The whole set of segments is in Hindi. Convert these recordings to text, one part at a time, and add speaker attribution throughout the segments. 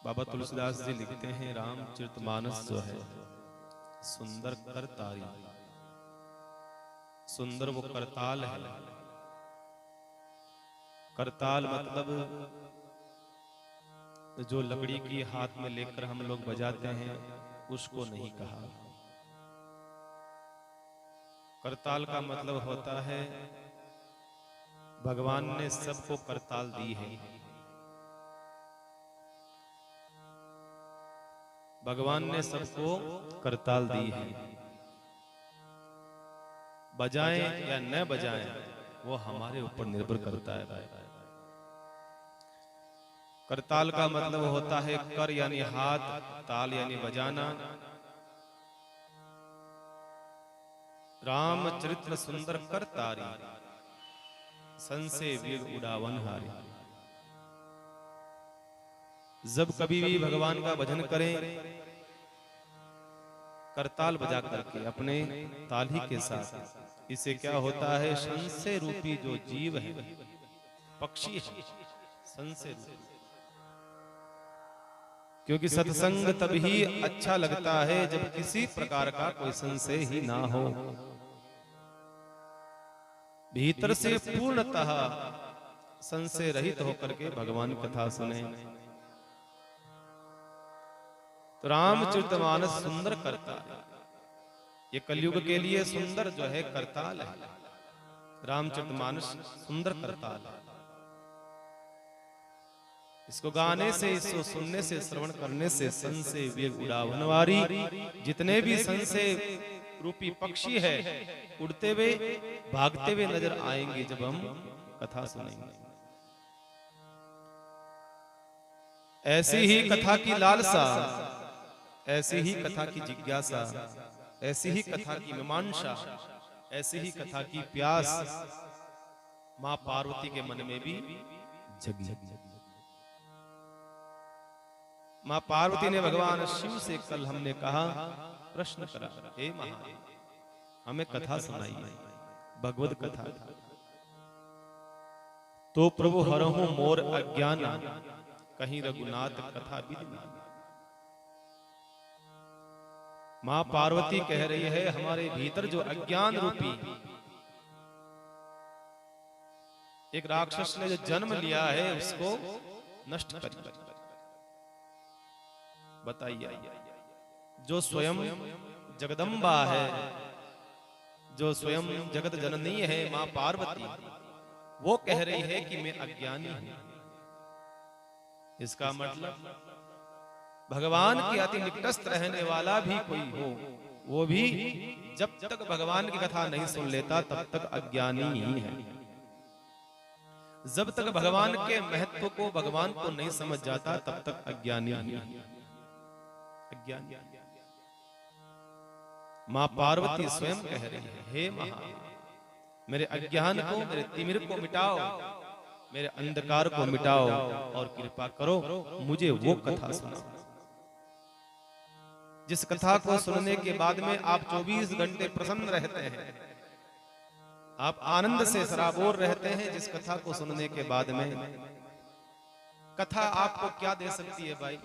Speaker 1: बाबा तुलसीदास जी लिखते हैं, रामचरितमानस जो है सुंदर करतारी, सुंदर वो करताल है। करताल मतलब जो लकड़ी की हाथ में लेकर हम लोग बजाते हैं उसको नहीं कहा। करताल का मतलब होता है भगवान ने सबको करताल दी है। भगवान ने सबको करताल दी है। बजाएं या न बजाएं वो हमारे ऊपर निर्भर करता है भाई। करताल का मतलब होता है कर यानी हाथ, ताल यानी बजाना। रामचरित्र सुंदर करतारी, संसे वीर उड़ावन हारी। जब कभी भी भगवान का भजन करें करताल बजा करके अपने ताली के साथ, इससे क्या होता है, संशय रूपी जो जीव है, पक्षी है, संशय रूपी। क्योंकि सत्संग तभी अच्छा लगता है जब किसी प्रकार का कोई संशय ही ना हो, भीतर से पूर्णतः संशय रहित होकर के भगवान कथा सुने। तो रामचरितमानस सुंदर करताल, ये कलयुग के लिए सुंदर जो है करताल है। रामचरितमानस सुंदर करताल है। इसको गाने से, इसको सुनने से, श्रवण करने से संशय वेग उड़ावनवारी, जितने भी संशय रूपी पक्षी है उड़ते हुए भागते हुए नजर आएंगे जब हम कथा सुनेंगे। ऐसी ही कथा की लालसा, ऐसी ही कथा की जिज्ञासा, ऐसी ही कथा की मीमांसा, ऐसी ही कथा की प्यास मां पार्वती के मन में भी जगी। मां पार्वती ने भगवान शिव से कल हमने कहा, प्रश्न करा, हे महा हमें कथा सुनाइए, भगवत कथा। तो प्रभु हरहु मोर अज्ञाना, कहीं रघुनाथ कथा विधि। मां पार्वती कह रही है हमारे भीतर जो अज्ञान रूपी एक राक्षस ने जो जन्म लिया है उसको नष्ट करिए। बताइए, जो स्वयं जगदम्बा है, जो स्वयं जगत जननी है मां पार्वती, वो कह रही है कि मैं अज्ञानी हूं। इसका मतलब भगवान के अति निकटस्थ रहने वाला भी कोई हो, वो भी जब तक भगवान की कथा नहीं सुन लेता तब तक अज्ञानी ही है। जब तक भगवान के महत्व को, भगवान को नहीं समझ जाता तब तक अज्ञानी ही है। अज्ञानी। मां पार्वती स्वयं कह रही है, हे महा मेरे अज्ञान को, मेरे तिमिर को मिटाओ, मेरे अंधकार को मिटाओ और कृपा करो मुझे वो कथा सुनाओ जिस कथा को सुनने के बाद में आप 24 घंटे प्रसन्न रहते हैं, आप आनंद से सराबोर रहते हैं। जिस कथा को सुनने के बाद में, कथा आपको क्या दे सकती है भाई?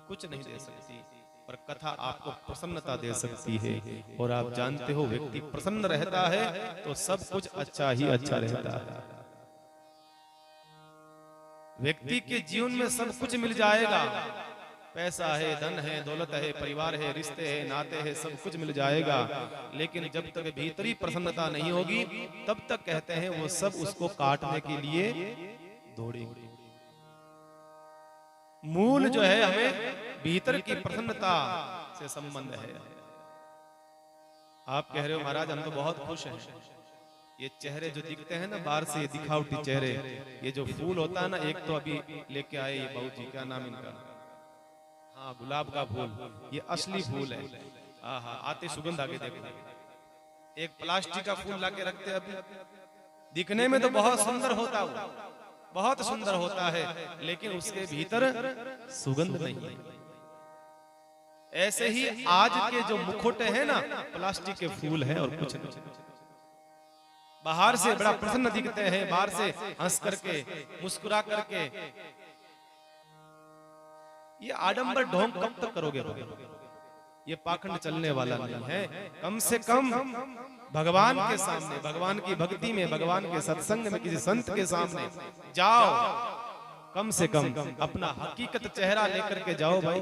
Speaker 1: कुछ नहीं दे सकती, पर कथा आपको प्रसन्नता दे सकती है। और आप जानते हो व्यक्ति प्रसन्न रहता है तो सब कुछ अच्छा ही अच्छा रहता है। व्यक्ति के जीवन में सब कुछ मिल जाएगा, पैसा है, धन है, दौलत है, परिवार है, रिश्ते हैं, नाते हैं, सब कुछ मिल जाएगा, लेकिन जब तक भीतरी प्रसन्नता नहीं होगी तब तक कहते हैं वो सब उसको काटने के लिए दौड़ेंगे। मूल जो है हमें भीतर की प्रसन्नता से संबंध है। आप कह रहे हो महाराज हम तो बहुत खुश हैं, ये चेहरे जो दिखते हैं ना बाहर से, दिखावटी चेहरे, ये जो फूल होता है ना, एक तो अभी लेके आए ये बाबू जी, क्या नाम इनका, हाँ गुलाब का फूल, ये असली फूल है। हाँ आते सुगंध आगे देखो। एक प्लास्टिक का फूल लाके रखते हैं, अभी दिखने में तो बहुत सुंदर होता है, बहुत सुंदर होता है, लेकिन उसके भीतर सुगंध नहीं है। ऐसे ही आज के जो मुखौटे हैं ना, प्लास्टिक के फूल हैं और कुछ नहीं। बाहर से बड़ा प्रसन्न दिखते हैं, बाहर से हंस करके, मुस्कुरा करके, ये आडंबर ढोंग कब तक करोगे भाई? ये पाखंड चलने वाला नहीं है। कम से कम भगवान के सामने, भगवान की भक्ति में, भगवान के सत्संग में, किसी संत के सामने जाओ, कम से कम अपना हकीकत चेहरा लेकर के जाओ भाई।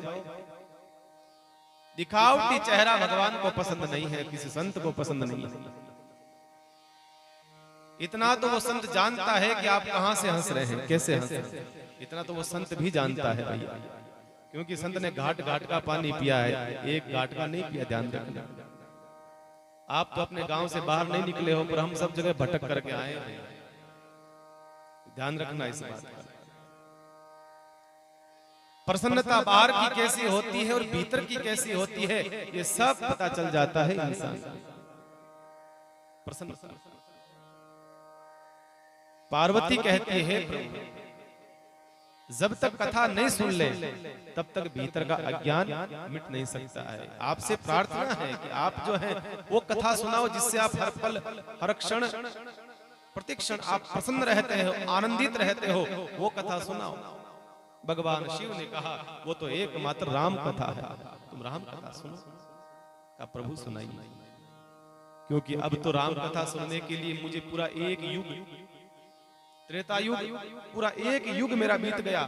Speaker 1: दिखावटी चेहरा भगवान को पसंद नहीं है, किसी संत को पसंद नहीं है। इतना तो वो संत जानता है कि आप कहां से हंस रहे हैं, कैसे हंस रहे हैं, इतना तो वो संत भी जानता है भैया। क्योंकि संत ने घाट घाट का पानी पिया है, एक घाट का नहीं पिया। ध्यान रखना, आप तो अपने गांव से बाहर नहीं निकले हो, पर हम सब जगह भटक करके आए हैं। ध्यान रखना इस बात का। प्रसन्नता बाहर की कैसी होती है और भीतर की कैसी होती है, ये सब पता चल जाता है इंसान। प्रसन्नता। पार्वती कहती है प्रभु, जब तक कथा नहीं सुन ले तब तक भीतर का अज्ञान मिट नहीं सकता है। आपसे प्रार्थना है कि आप जो है वो कथा सुनाओ जिससे आप हर पल, हर क्षण, प्रतिक्षण आप प्रसन्न रहते हो, आनंदित रहते हो। वो कथा सुनाओ। भगवान शिव ने कहा वो तो एकमात्र राम कथा है, तुम राम कथा सुनो। का प्रभु सुनाइए, क्योंकि अब तो राम कथा सुनने के लिए मुझे पूरा एक युग, त्रेता युग, पूरा एक युग मेरा बीत गया।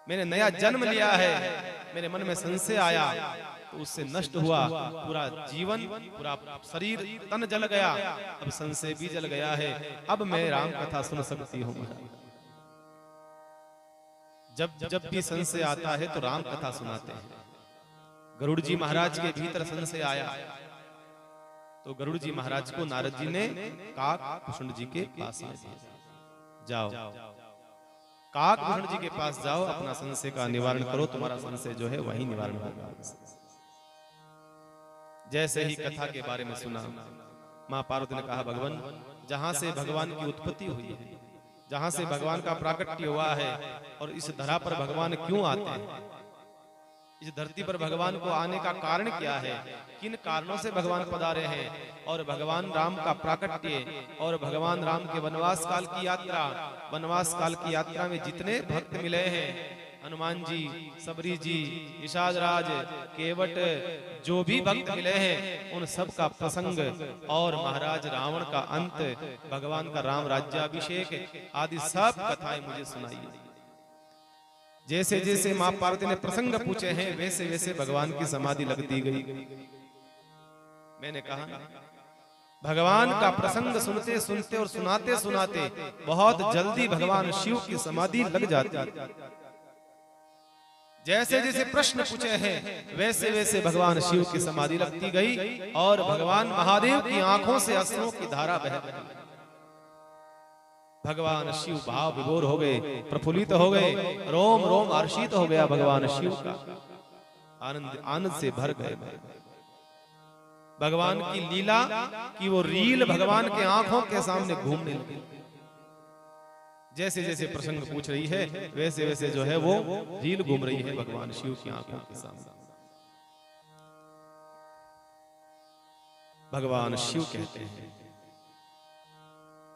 Speaker 1: मैंने नया जन्म लिया है, मेरे मन में संशय आया तो उससे नष्ट हुआ पूरा जीवन, पूरा शरीर, तन जल गया। अब संशय भी जल गया है, अब मैं राम कथा सुन सकती हूँ। जब जब भी संशय आता है तो राम कथा सुनाते हैं। गरुड़ जी महाराज के भीतर संशय आया तो गरुड़ जी महाराज को नारद जी ने काकभूषण जी के पास में भेजा, जाओ काकभूषण जी के पास जाओ, अपना संशय का निवारण करो, तुम्हारा संशय जो है वही निवारण होगा। जैसे ही कथा के बारे में सुना, मां पार्वती ने कहा भगवान, जहां से भगवान की उत्पत्ति हुई है, जहां से भगवान का प्राकट्य हुआ है, और इस धरा पर भगवान क्यों आते हैं, इस धरती पर भगवान को आने का कारण क्या है, किन कारणों से भगवान पधारे हैं, और भगवान राम का प्राकट्य और भगवान राम के वनवास काल की यात्रा, वनवास काल की यात्रा में जितने भक्त मिले हैं, हनुमान जी, सबरी जी, निषादराज, केवट, जो भी भक्त मिले हैं, उन सब का प्रसंग और महाराज रावण का अंत, भगवान का राम राज्याभिषेक आदि सब कथाएं मुझे सुनाइए। जैसे जैसे मां पार्वती ने प्रसंग पूछे हैं, वैसे वैसे भगवान की समाधि लगती गई। मैंने कहा भगवान का प्रसंग सुनते सुनते और सुनाते सुनाते बहुत जल्दी भगवान शिव की समाधि लग जाती। जैसे जैसे प्रश्न पूछे हैं वैसे वैसे भगवान शिव की समाधि लगती गई, और भगवान महादेव की आंखों से अश्रुओं की धारा बह गई। भगवान शिव भाव विभोर हो गए, प्रफुल्लित हो गए, रोम रोम हर्षित हो गया भगवान शिव का, आनंद आनंद से भर गए। भगवान की लीला की वो रील भगवान के आंखों के सामने घूमने लगी। जैसे जैसे प्रसंग पूछ रही है वैसे वैसे जो है वो रील घूम रही है भगवान शिव की आंखों के सामने। भगवान शिव कहते हैं,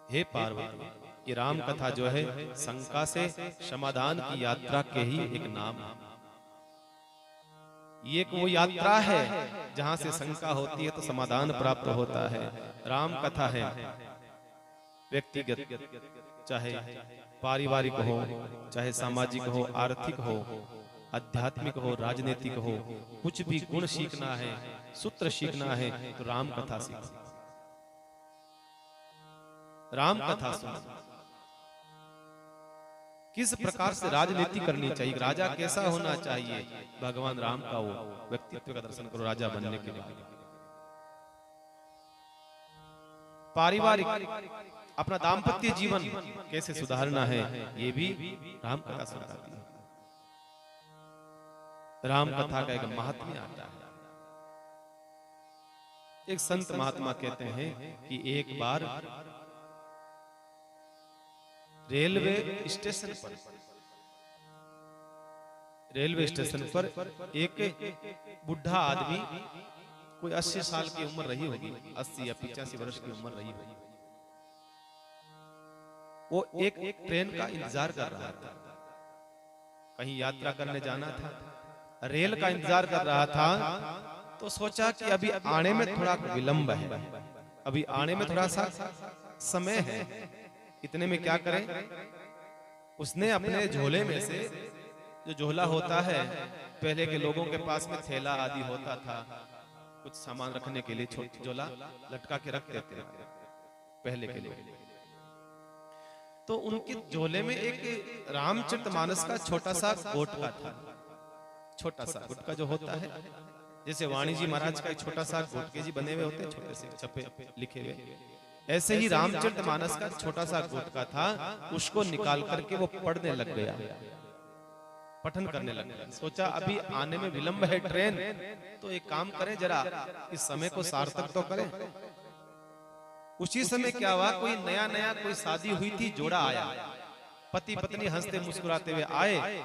Speaker 1: हे पार्वती, ये राम कथा जो है शंका से समाधान की यात्रा के ही एक नाम है। ये एक वो यात्रा है जहां से शंका होती है तो समाधान प्राप्त होता है। राम कथा है व्यक्तिगत, चाहे पारिवारिक हो, चाहे सामाजिक हो, आर्थिक हो, आध्यात्मिक हो, राजनीतिक हो, कुछ भी गुण सीखना है, सूत्र सीखना है तो राम कथा सीखो, राम कथा सुनो। किस प्रकार से राजनीति करनी चाहिए, राजा कैसा होना चाहिए, भगवान राम का वो व्यक्तित्व का दर्शन करो राजा बनने के लिए। पारिवारिक अपना दाम्पत्य जीवन कैसे सुधारना है, ये भी राम कथा सुनाती है। राम कथा का एक महात्म्य आता है। एक संत महात्मा कहते हैं कि एक बार रेलवे स्टेशन पर एक बुढ़ा आदमी, कोई 80 साल की उम्र रही होगी, 80 या 85 वर्ष की उम्र रही होगी, वो एक ट्रेन का इंतजार कर रहा था। कहीं यात्रा करने जाना था, रेल का इंतजार कर रहा था, तो सोचा कि अभी आने में थोड़ा विलंब है, अभी आने में थोड़ा सा समय है, इतने में क्या करें। उसने अपने झोले में से, जो झोला होता है, पहले के लोगों के पास में थैला आदि होता था, कुछ सामान रखने के लिए छोटा झोला लटका के रख देते पहले के लोग, तो उनके झोले में एक रामचरितमानस का छोटा सा गोटका था। छोटा सा गुटका जो होता है, जैसे वाणी जी महाराज का एक छोटा सा गुटके जी बने हुए होते हैं, छोटे से छपे लिखे हुए, ऐसे ही रामचरितमानस का छोटा सा गुटका था। उसको निकाल करके वो पढ़ने लग गया, पठन करने लग गया। सोचा अभी आने में विलंब है ट्रेन, तो एक काम करें, जरा इस समय को सार्थक तो करें। उसी समय क्या हुआ, कोई नया नया कोई शादी हुई थी, जोड़ा आया, पति पत्नी हंसते मुस्कुराते हुए आए,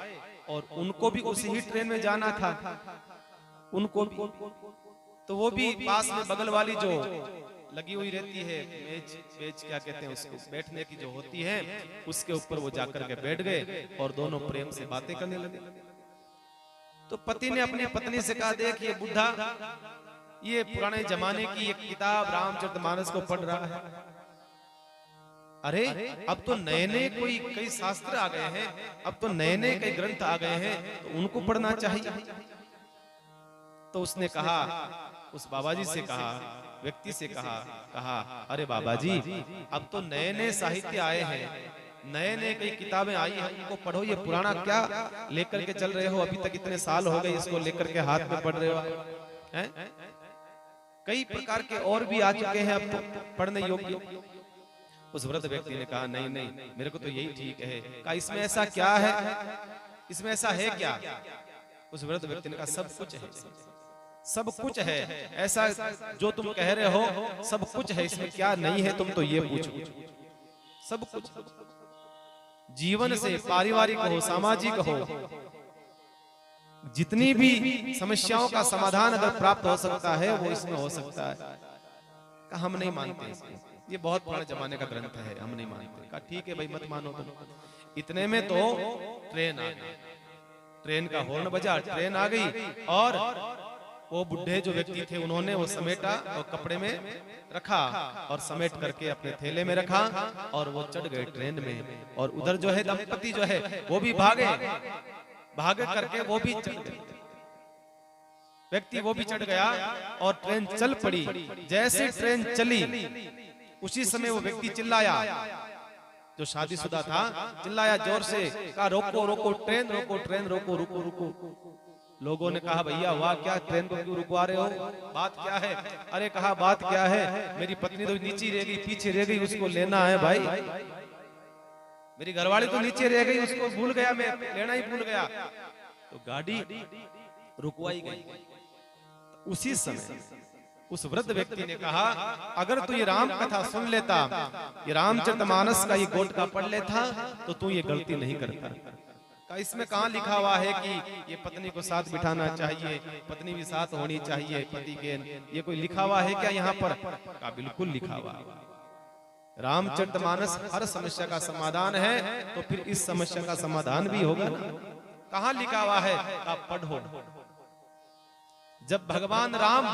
Speaker 1: और उनको भी उसी ही ट्रेन में जाना था, उनको भी। तो वो भी पास में बगल वाली जो लगी हुई रहती है मेज, मेज क्या कहते हैं उसको, बैठने की जो होती है, उसके ऊपर वो जाकर के बैठ गए और दोनों प्रेम से बातें करने लगे। तो पति ने अपनी पत्नी से कहा, देख ये बुढ़ा ये पुराने जमाने की एक किताब रामचरितमानस को पढ़ रहा है, अरे अब तो नए नए कोई कई शास्त्र आ गए हैं, अब तो नए नए कई ग्रंथ आ गए हैं, तो उनको पढ़ना चाहिए। तो उसने कहा, उस बाबा जी से कहा, व्यक्ति से कहा अरे बाबा जी, अब तो नए नए साहित्य आए हैं, नए नए कई किताबें आई हैं, उनको पढ़ो, ये पुराना क्या लेकर के चल रहे हो, अभी तक इतने साल हो गए इसको लेकर के हाथ में पढ़ रहे हो हैं? कई प्रकार के और भी आ चुके हैं अब तो पढ़ने योग्य। उस वृद्ध व्यक्ति ने कहा, नहीं नहीं, मेरे को तो यही ठीक है। कहा, इसमें ऐसा क्या है, इसमें ऐसा है क्या? उस वृद्ध व्यक्ति ने कहा, सब कुछ है, सब कुछ है, ऐसा जो तुम कह रहे हो सब कुछ है, इसमें क्या नहीं है तुम तो ये पूछो। सब कुछ, जीवन से पारिवारिक हो, सामाजिक हो, जितनी भी समस्याओं का समाधान अगर प्राप्त हो सकता है वो इसमें हो सकता है। कहा, हम नहीं मानते इसको, ये बहुत पुराने जमाने का ग्रंथ है, हम नहीं मानते। कहा, ठीक है भाई, मत मानो तुम। इतने में तो ट्रेन आ गई, ट्रेन का हॉर्न बजा, ट्रेन आ गई, और वो बुढ़े जो व्यक्ति थे उन्होंने वो समेटा और कपड़े में रखा और समेट करके अपने थैले में रखा, और वो चढ़ गए ट्रेन में। और उधर जो है दंपति जो है वो भी भागे, भागे करके वो भी चढ़ गए, व्यक्ति वो भी चढ़ गया और ट्रेन चल पड़ी। जैसे ट्रेन चली उसी समय वो व्यक्ति चिल्लाया, जो शादीशुदा था, चिल्लाया जोर से, कहा, रोको रोको ट्रेन, रोको ट्रेन, रोको, रुको रुको। लोगों ने कहा, भैया वाह, क्या ट्रेन को क्यों रुकवा रहे हो, बात क्या है? अरे कहा, बात क्या है, मेरी पत्नी तो नीचे रह गई, पीछे रह गई, उसको लेना है भाई, मेरी घरवाली तो नीचे रह गई, उसको भूल गया, मैं लेना ही भूल गया। तो गाड़ी रुकवाई गई। उसी समय उस वृद्ध व्यक्ति ने कहा, अगर तू ये राम कथा सुन लेता, ये रामचरितमानस का ये गोटका पढ़ लेता, तो तू ये गलती नहीं करता। इसमें कहाँ लिखा हुआ है कि ये पत्नी को साथ बिठाना चाहिए, पत्नी भी साथ होनी चाहिए पति के, ये कोई लिखा हुआ है क्या यहाँ पर? का बिल्कुल लिखा हुआ है। रामचरितमानस हर समस्या का समाधान है, तो फिर इस समस्या का समाधान भी होगा ना। कहाँ लिखा हुआ है? का पढ़ो। जब भगवान राम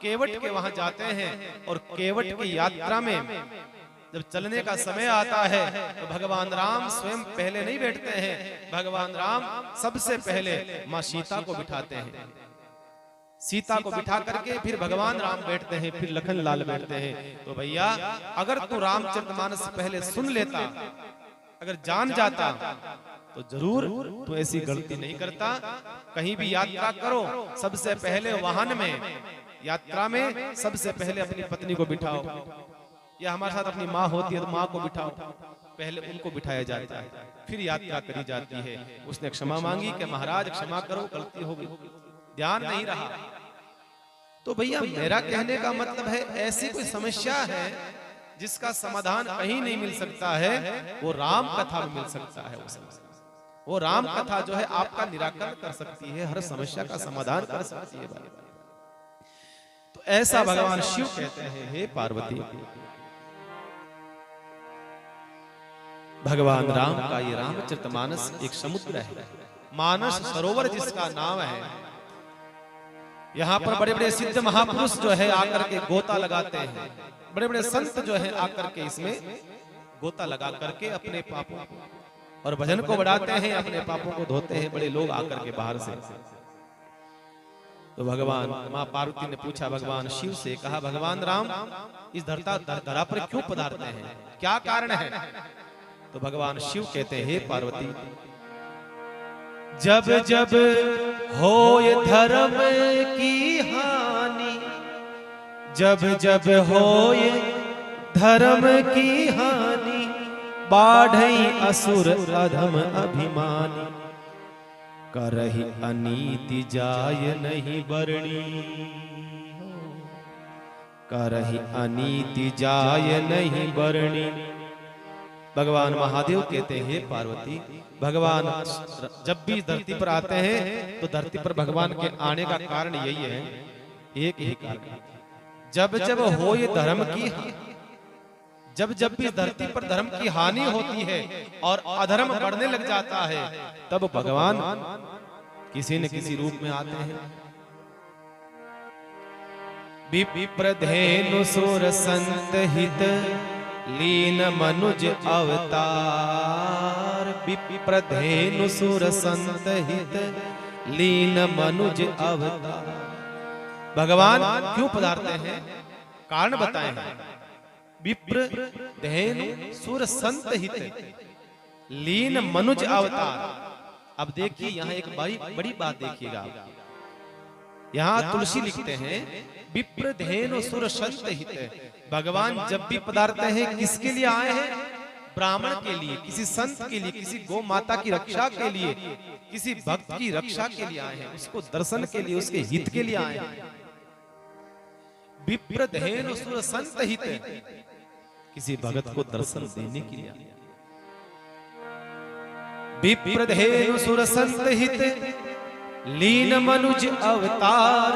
Speaker 1: केवट के वहां जाते हैं और केवट की यात्रा में जब चलने का समय आता है, तो भगवान राम स्वयं पहले नहीं बैठते हैं, भगवान राम सबसे पहले माँ सीता को बिठाते हैं। सीता को बिठा करके फिर भगवान राम बैठते हैं, फिर लखन लाल बैठते हैं। तो भैया, अगर तू रामचरितमानस पहले सुन लेता, अगर जान जाता, तो जरूर तू ऐसी गलती नहीं करता। कहीं भी यात्रा करो, सबसे पहले वाहन में, यात्रा में सबसे पहले अपनी पत्नी को बिठाओ, या हमारे साथ अपनी माँ होती है तो माँ को बिठाओ, पहले उनको बिठाया जाता है, फिर यात्रा करी जाती है। उसने क्षमा मांगी कि महाराज क्षमा करो, गलती हो गई, ध्यान नहीं रहा। तो भैया, मेरा कहने का मतलब है, ऐसी कोई समस्या है जिसका समाधान कहीं नहीं मिल सकता है, वो राम कथा में मिल सकता है। वो राम कथा जो है आपका निराकरण कर सकती है, हर समस्या का समाधान कर सकती है भाई। तो ऐसा भगवान शिव कहते हैं, हे पार्वती, भगवान राम का ये रामचरितमानस एक समुद्र है, मानस सरोवर जिसका नाम है। यहाँ पर बड़े बड़े सिद्ध महापुरुष जो है आकर के गोता लगाते हैं, बड़े बड़े संत जो है आकर के इसमें गोता लगा करके अपने पापों और भजन को बढ़ाते हैं, अपने पापों को धोते हैं, बड़े लोग आकर के बाहर से। तो भगवान माँ पार्वती ने पूछा भगवान शिव से, कहा भगवान राम इस धरा पर क्यों पधारते हैं, क्या कारण है? तो भगवान शिव कहते हैं, हे पार्वती, जब जब होए धर्म की हानि, जब जब होए धर्म की हानि, बाढ़ई असुर अधम अभिमानी, करहि अनीति जाय नहीं बरणी, करहि अनीति जाय नहीं बरणी। भगवान महादेव कहते हैं, पार्वती भगवान जब भी धरती पर आते हैं तो धरती पर भगवान के आने का कारण यही है, एक ही कारण, जब जब हो ये धर्म की, जब जब भी धरती पर धर्म की हानि होती है और अधर्म बढ़ने लग जाता है, तब भगवान किसी न किसी रूप में आते हैं। विप्रधेनु सुर संत हित लीन मनुज अवतार, विप्रधेनु सुर संत हित लीन मनुज अवतार। भगवान क्यों पधारते हैं, कारण बताएं। विप्र धेनु सुर संत हित लीन मनुज अवतार। अब देखिए यहाँ एक बड़ी बात देखिएगा, यहाँ तुलसी लिखते हैं विप्र धेनु सुर संत हित। भगवान जब भी पधारते हैं किसके लिए आए हैं, ब्राह्मण के लिए, किसी संत के लिए, किसी गौ माता की रक्षा के लिए, किसी भक्त की रक्षा के लिए आए हैं, उसको दर्शन के लिए, उसके हित के लिए आए हैं। विप्र धेनु सुर संत हित, किसी भगत को दर्शन देने के लिए। विप्र धेनु सुर संत हित लीन मनुज अवतार,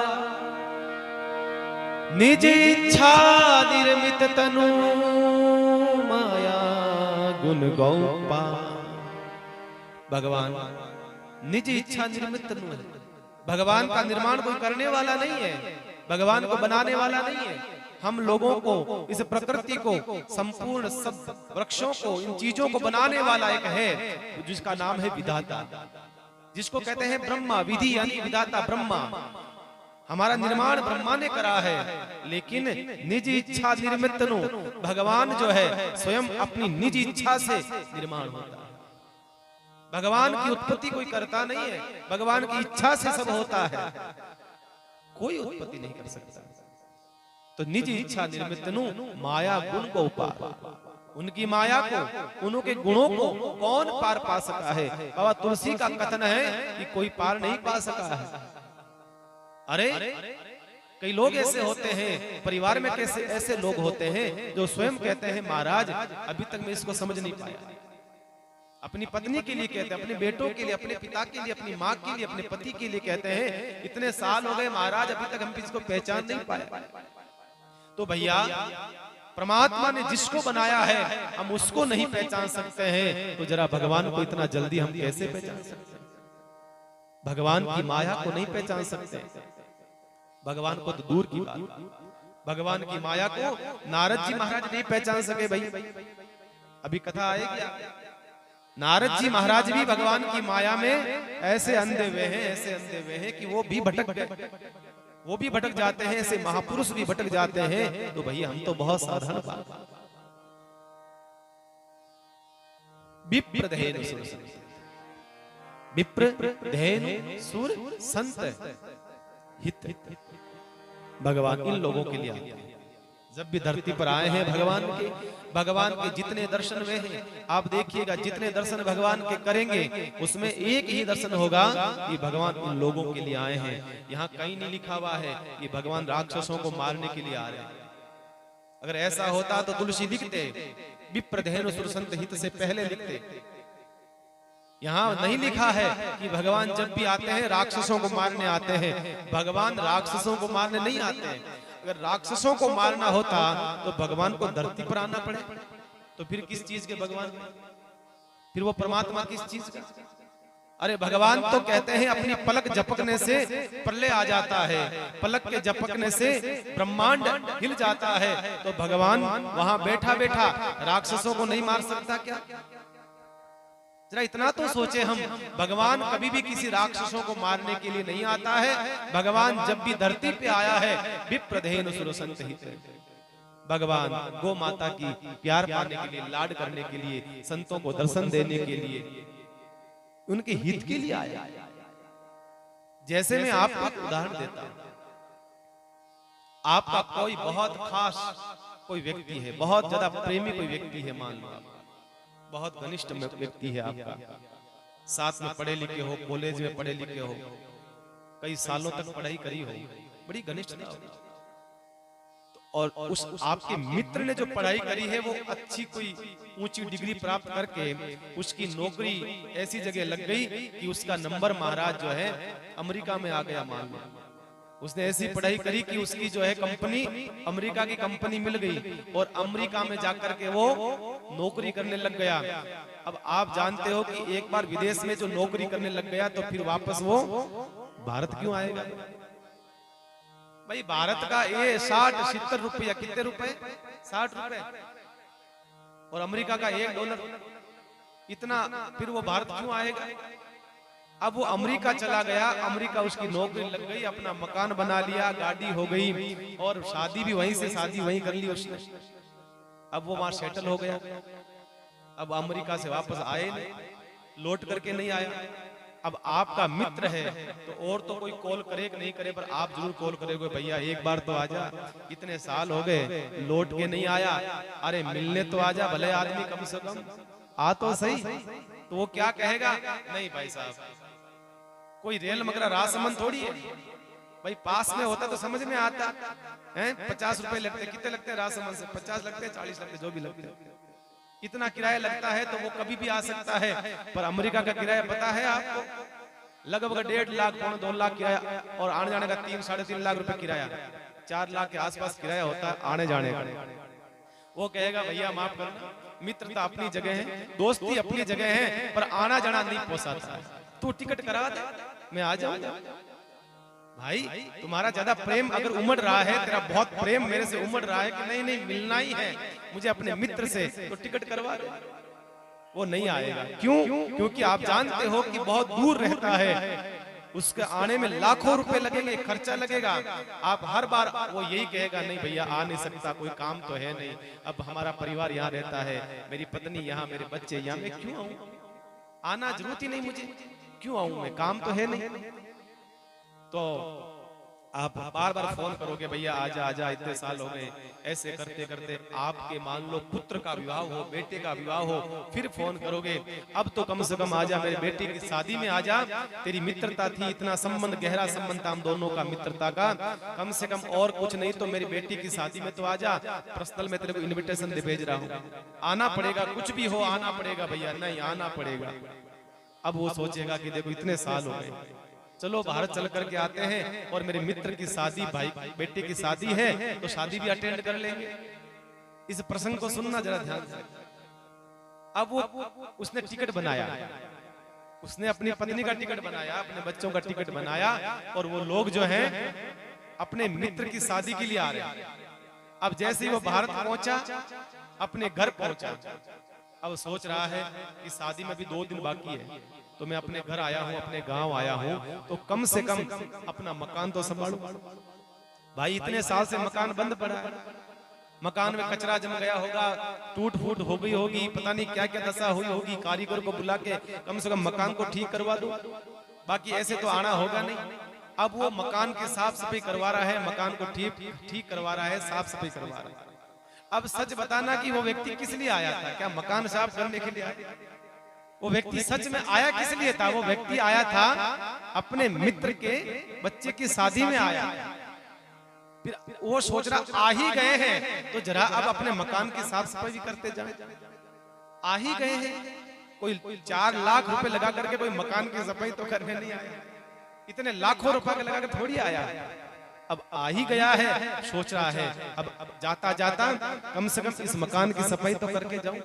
Speaker 1: निज इच्छा निर्मित तनु माया गुण गोपाल। भगवान निज इच्छा निर्मित तनु है, भगवान का निर्माण कोई करने वाला नहीं है, भगवान को बनाने वाला नहीं है। हम लोगों को, इस प्रकृति को, संपूर्ण सब वृक्षों को, इन चीजों को बनाने वाला एक है जिसका नाम है विधाता, जिसको कहते हैं ब्रह्मा। विधि यानी विधाता ब्रह्मा। हमारा निर्माण ब्रह्मा ने करा है, लेकिन निज इच्छा निर्मित तनु, भगवान जो है स्वयं अपनी निज इच्छा से निर्माण होता है। भगवान की उत्पत्ति कोई करता नहीं है, भगवान की इच्छा से सब होता है, कोई उत्पत्ति नहीं कर सकता। तो निज इच्छा निर्मित तनु माया गुण को पार, उनकी माया को, उनके गुणों को कौन पार पा सका है? बाबा तुलसी का कथन है कि कोई पार नहीं पा सका है। अरे कई लोग ऐसे होते हैं, परिवार में कैसे ऐसे लोग होते हैं जो स्वयं कहते हैं महाराज अभी तक मैं इसको समझ नहीं पाया। अपनी पत्नी के लिए कहते हैं, अपने बेटों के लिए, अपने पिता के लिए, अपनी माँ के लिए, अपने पति के लिए कहते हैं इतने साल हो गए महाराज अभी तक हम इसको पहचान नहीं पाए। तो भैया परमात्मा ने जिसको बनाया है हम उसको नहीं पहचान सकते हैं, तो जरा भगवान को इतना जल्दी हम कैसे पहचान सकते हैं? भगवान की माया को नहीं पहचान सकते, भगवान को तो दूर की बात। भगवान की माया को नारद जी महाराज नहीं पहचान सके। भाई अभी कथा आएगी, नारद जी महाराज भी भगवान की माया में ऐसे अंधे हुए हैं, ऐसे अंधे हुए हैं कि वो भी भटक गए, वो भी भटक जाते हैं, ऐसे महापुरुष भी भटक जाते हैं। तो भैया हम तो बहुत साधारण बात। विप्र धेनु सुर संत, विप्र धेनु सुर संत हित। भगवान इन लोगों के लिए आते हैं, जब भी धरती पर आए हैं भगवान के जितने दर्शन हुए हैं, आप देखिएगा जितने दर्शन भगवान के करेंगे उसमें एक ही दर्शन होगा कि भगवान इन लोगों के लिए आए हैं। यहाँ कहीं नहीं लिखा हुआ है कि भगवान राक्षसों को मारने के लिए आ रहे हैं। अगर ऐसा होता तो तुलसी लिखते विप्र धेनु सुर संत हित से पहले लिखते। यहाँ नहीं लिखा है कि भगवान जब भी आते हैं राक्षसों को मारने आते हैं। भगवान राक्षसों को मारने नहीं आते हैं। अगर राक्षसों को मारना होता तो भगवान को धरती पर आना पड़े, तो फिर किस चीज के भगवान, फिर वो परमात्मा किस चीज का? अरे भगवान तो कहते हैं अपनी पलक झपकने से प्रलय आ जाता है, पलक के झपकने से ब्रह्मांड हिल जाता है। तो भगवान वहां बैठा बैठा राक्षसों को नहीं मार सकता क्या? जरा इतना तो सोचे हम। भगवान कभी भी किसी राक्षसों को मारने के लिए नहीं आता है। भगवान जब भी धरती पे आया है विप्रधेनु सुरसंत हित, भगवान गो माता की प्यार पाने के लिए, लाड करने के लिए, संतों को दर्शन देने के लिए, उनके हित के लिए आया। जैसे मैं आपको एक उदाहरण देता हूं, आपका कोई बहुत खास कोई व्यक्ति है, बहुत ज्यादा प्रेमी कोई व्यक्ति है, मान लो बहुत घनिष्ठ व्यक्ति है आपका, साथ में पढ़े लिखे हो, कॉलेज में पढ़े लिखे हो, कई सालों तक पढ़ाई करी हो, बड़ी घनिष्ठता हो। और उस आपके मित्र ने जो पढ़ाई करी है वो अच्छी कोई ऊंची डिग्री प्राप्त करके उसकी नौकरी ऐसी जगह लग गई कि उसका नंबर महाराज जो है अमेरिका में आ गया। मान लो उसने ऐसी पढ़ाई करी कि उसकी जो है कंपनी, अमेरिका की कंपनी मिल गई और अमेरिका में जाकर के वो नौकरी करने लग गया। अब आप जानते हो कि एक बार विदेश में जो नौकरी करने लग गया तो फिर वापस वो भारत क्यों आएगा? भाई भारत का ये 60-70 रुपया, कितने रुपए? 60 रुपए, और अमेरिका का $1 इतना, फिर वो भारत क्यों आएगा? अब वो अमेरिका चला गया, अमेरिका उसकी नौकरी लग गई, अपना मकान बना लिया, गाड़ी हो गई और शादी भी वहीं से, शादी वहीं कर ली उसने। अब वो वहां सेटल हो गया। अब अमेरिका से वापस आए नहीं, लौट करके नहीं आया। अब आपका मित्र है तो और तो कोई कॉल करे कि नहीं करे, पर आप जरूर कॉल करेंगे, भैया एक बार तो आजा, इतने साल हो गए लौट के नहीं आया, अरे मिलने तो आजा, भले आदमी कम से कम आ तो सही। तो वो क्या कहेगा? नहीं भाई साहब, कोई रेल मगरा राजसमंद थोड़ी है भाई, पास में होता तो समझ में आता है। 50 रुपए लगते, कितने लगते हैं राजसमंद से? 50 लगते, 40 लगते, जो भी लगते, इतना किराया लगता है तो वो कभी भी आ सकता है। पर अमेरिका का किराया पता है आपको? लगभग 1.5 लाख, 2 लाख किराया, और आने जाने का 3-3.5 लाख रुपए किराया, 4 लाख के आसपास किराया होता है आने जाने का। वो कहेगा भैया माफ करना, मित्रता अपनी जगह है, दोस्ती अपनी जगह है, पर आना जाना नहीं पोसाता। तू टिकट करा दे, मैं आ जाऊंगा। भाई तुम्हारा ज्यादा प्रेम अगर उमड़ रहा है, तेरा बहुत प्रेम मेरे से उमड़ रहा है कि नहीं नहीं मिलना ही है मुझे अपने मित्र से, तो टिकट करवा दे। वो नहीं आएगा। क्यों? क्योंकि आप जानते हो कि बहुत दूर रहता है, उसके आने में लाखों रुपए लगेंगे, खर्चा लगेगा। आप हर बार वो यही कहेगा, नहीं भैया आ नहीं सकता, कोई काम तो है नहीं, अब हमारा परिवार यहाँ रहता है, मेरी पत्नी यहाँ, मेरे बच्चे यहाँ, मैं क्यों आऊं? आना जरूरत ही नहीं मुझे, क्यों आऊं मैं, काम तो है नहीं। तो आप बार बार फोन करोगे, भैया आजा आजा, इतने साल हो गए, ऐसे करते करते आपके मान लो पुत्र का विवाह हो, बेटे का विवाह हो, फिर फोन करोगे, अब तो कम से कम आजा, मेरे बेटे की शादी में आजा, तेरी मित्रता थी, इतना संबंध, गहरा संबंध था हम दोनों का मित्रता का, कम से कम और कुछ नहीं तो मेरी बेटी की शादी में तो आजा, पर्सनल में तेरे को इन्विटेशन दे भेज रहा हूँ, आना पड़ेगा, कुछ भी हो आना पड़ेगा भैया। नहीं, आना पड़ेगा। अब वो सोचेगा कि देखो इतने साल हो गए, चलो भारत चल करके आते हैं, और मेरे मित्र की शादी, भाई बेटे की शादी है तो शादी भी अटेंड कर लेंगे। इस प्रसंग को सुनना जरा ध्यान से। अब वो उसने टिकट बनाया, उसने अपनी पत्नी का टिकट बनाया, अपने बच्चों का टिकट बनाया, और वो लोग जो हैं अपने मित्र की शादी के लिए आ रहे हैं। अब जैसे ही वो भारत पहुंचा, अपने घर पहुंचा, अब सोच रहा है कि शादी में भी 2 दिन बाकी है, तो मैं अपने घर आया हूँ, अपने गांव आया हूँ, तो कम से कम अपना मकान तो संभालूं। भाई इतने साल से मकान बंद पड़ा है, मकान में कचरा जम गया होगा, टूट फूट हो गई होगी, पता नहीं क्या क्या दशा हुई होगी, कारीगर को बुला के कम से कम मकान को ठीक करवा दो, बाकी ऐसे तो आना होगा नहीं। अब वो मकान की साफ सफाई करवा रहा है, मकान को ठीक करवा रहा है, साफ सफाई करवा रहा है। अब सच बताना कि वो व्यक्ति किस लिए आया था? क्या मकान साफ करने के लिए आया? वो व्यक्ति सच में आया किस लिए था? वो व्यक्ति आया था अपने मित्र के बच्चे की शादी में आया। फिर वो सोच रहा आ ही गए हैं तो जरा अब अपने मकान की साफ सफाई भी करते जाएं। आ ही गए हैं, कोई 4 लाख रुपए लगा करके कोई मकान की सफाई तो करने नहीं आया, इतने लाखों रुपए लगा कर थोड़ी आया। अब आ ही गया है, सोच रहा है अब जाता जाता कम से कम इस मकान की सफाई तो करके जाऊं।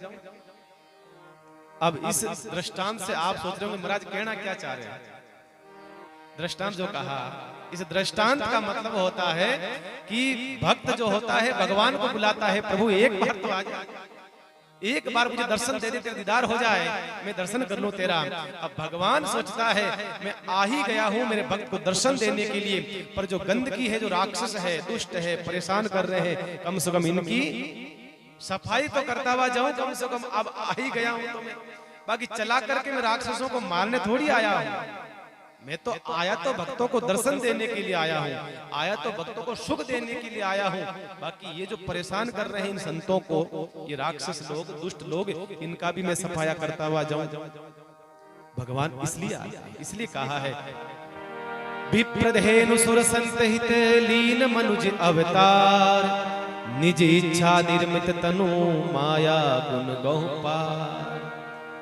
Speaker 1: अब इस दृष्टांत से आप सोच रहे होंगे महाराज कहना क्या चाह रहे हैं। दृष्टांत जो कहा, इस दृष्टांत का मतलब होता है कि भक्त जो होता है भगवान को बुलाता है, प्रभु एक बार तो आ जा, एक बार मुझे दर्शन दे दे, तेरा दीदार हो जाए, मैं दर्शन कर लूं तेरा। अब भगवान सोचता है मैं आ ही गया हूं मेरे भक्त को दर्शन देने के लिए, पर जो गंदगी है, जो राक्षस है, दुष्ट है, परेशान कर रहे हैं, कम से कम इनकी सफाई तो करता हुआ जाऊं, कम से कम अब आ ही गया हूं तो मैं, बाकी चला करके मैं राक्षसों को मारने थोड़ी आया हूं। मैं तो आया तो भक्तों को दर्शन देने के लिए आया हूँ, आया तो भक्तों को सुख देने के लिए आया हूँ। बाकी ये जो परेशान कर रहे हैं इन संतों को, ये राक्षस लोग, दुष्ट लोग, इनका भी मैं सफाया करता हुआ जाऊं। भगवान इसलिए कहा है विप्रधेनु सुर संत हित लीन मनुज अवतार, निज इच्छा निर्मित तनु माया गुण गहु पार।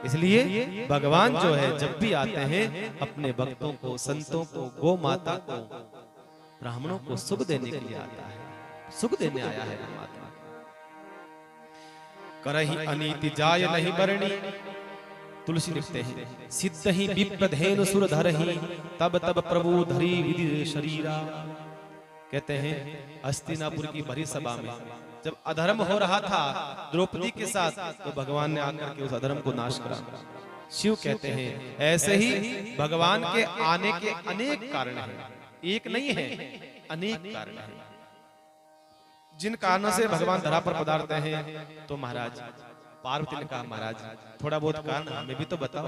Speaker 1: इसलिए भगवान जो है जब भी आते हैं अपने भक्तों को, संतों को, गौ माता को, ब्राह्मणों को सुख देने के लिए आता है, सुख देने आया है परमात्मा। करहि अनीति जाय नहीं बरणी, तुलसी लिखते हैं सिद्ध ही विप्रधेनु सुर धरहि, तब तब प्रभु धरी विधि शरीरा। कहते हैं हस्तिनापुर की भरी सभा में जब अधर्म हो रहा था द्रौपदी के साथ, तो भगवान ने आकर के उस अधर्म को नाश करा। शिव कहते हैं ऐसे ही भगवान के आने के अनेक कारण हैं, एक नहीं है, अनेक कारण हैं, जिन कारणों से भगवान धरा पर पधारते हैं। तो महाराज पार्वती ने कहा महाराज थोड़ा बहुत कारण हमें भी तो बताओ,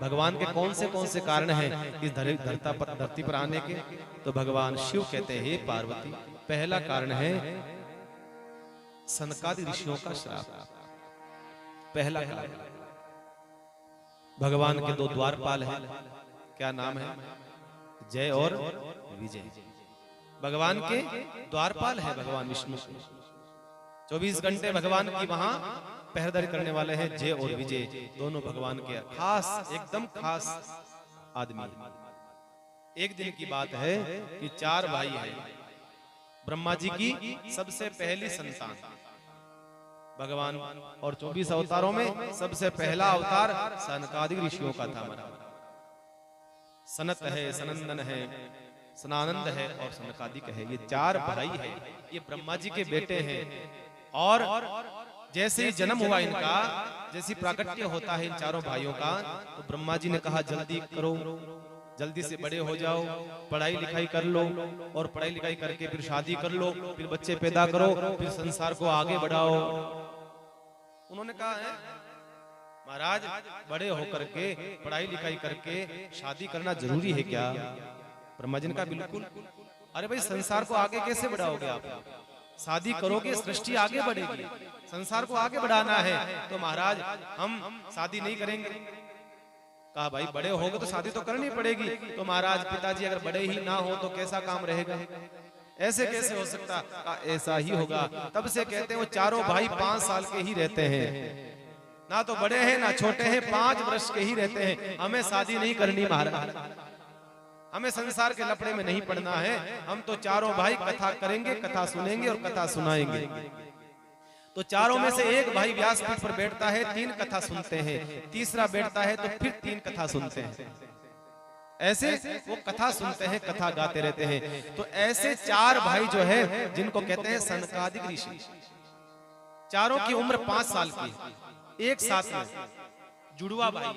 Speaker 1: भगवान के कौन से कारण हैं इस धरती पर आने के। तो भगवान शिव कहते हैं हे पार्वती, पहला कारण है सनकादि ऋषियों का श्राप, पहला कारण। भगवान के दो द्वारपाल हैं, क्या नाम है, जय और विजय। भगवान के द्वारपाल है भगवान विष्णु, 24 घंटे भगवान की वहां पहरेदारी करने वाले हैं जय और विजय, दोनों भगवान के खास, एकदम खास आदमी। एक दिन की बात है कि 4 भाई हैं, ब्रह्मा जी की सबसे पहली संतान भगवान, और 24 अवतारों में सबसे पहला अवतार सनकादि ऋषियों का था। सनत है, सनंदन है, सनानंद है और सनकादिक है, ये 4 भाई हैं, ये ब्रह्मा जी के बेटे हैं। और जैसे ही जन्म हुआ इनका, जैसी प्राकट्य होता है इन चारों भाइयों का, तो ब्रह्मा जी ने कहा जल्दी करो, जल्दी से बड़े हो जाओ, पढ़ाई लिखाई कर लो, और पढ़ाई लिखाई करके फिर शादी कर लो, फिर बच्चे पैदा करो, फिर संसार को आगे बढ़ाओ। उन्होंने कहा है महाराज बड़े होकर के पढ़ाई लिखाई करके शादी करना जरूरी है क्या? ब्रह्मा जी ने कहा बिल्कुल। अरे भाई संसार को आगे कैसे बढ़ाओगे आप? शादी करोगे सृष्टि आगे बढ़ेगी, संसार को आगे बढ़ाना है, तो महाराज हम शादी नहीं करेंगे। कहा भाई बड़े होगे तो शादी तो करनी पड़ेगी। तो महाराज पिताजी अगर बड़े ही ना हो तो कैसा काम रहेगा, ऐसे कैसे हो सकता? ऐसा ही होगा। तब से कहते हैं वो चारों भाई 5 साल के ही रहते हैं, ना तो बड़े हैं ना छोटे हैं, 5 वर्ष के ही रहते हैं। हमें शादी नहीं करनी महाराज, हमें संसार के लफड़े में नहीं पड़ना है। हम तो चारों भाई कथा करेंगे, कथा सुनेंगे और कथा सुनाएंगे। तो चारों में से एक भाई व्यासपीठ पर बैठता है, 3 कथा सुनते हैं, तीसरा बैठता है तो फिर 3 कथा सुनते हैं। ऐसे वो कथा सुनते हैं, कथा गाते रहते हैं। तो ऐसे 4 भाई जो है जिनको कहते हैं सनकादिक ऋषि, चारों की उम्र 5 साल की, एक साथ में जुड़वा भाई,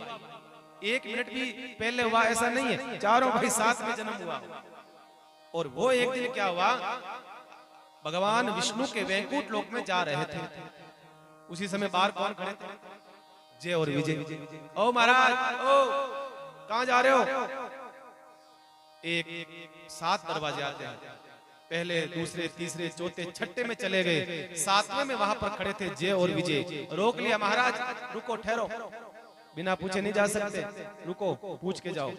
Speaker 1: 1 मिनट भी पहले हुआ ऐसा नहीं है, चारों भाई साथ में जन्म हुआ। और वो एक दिन क्या हुआ, भगवान विष्णु के वैकुंठ लोक में जा रहे थे। उसी समय बाहर कौन खड़े थे? जय और विजय। ओ महाराज, ओ कहां जा रहे हो? एक 7 दरवाजे आते हैं, पहले दूसरे तीसरे चौथे छठे में चले गए, 7वें में वहां पर खड़े थे जय और विजय। रोक लिया, महाराज रुको, ठहरो, बिना पूछे नहीं जा सकते, रुको पूछ के जाओ।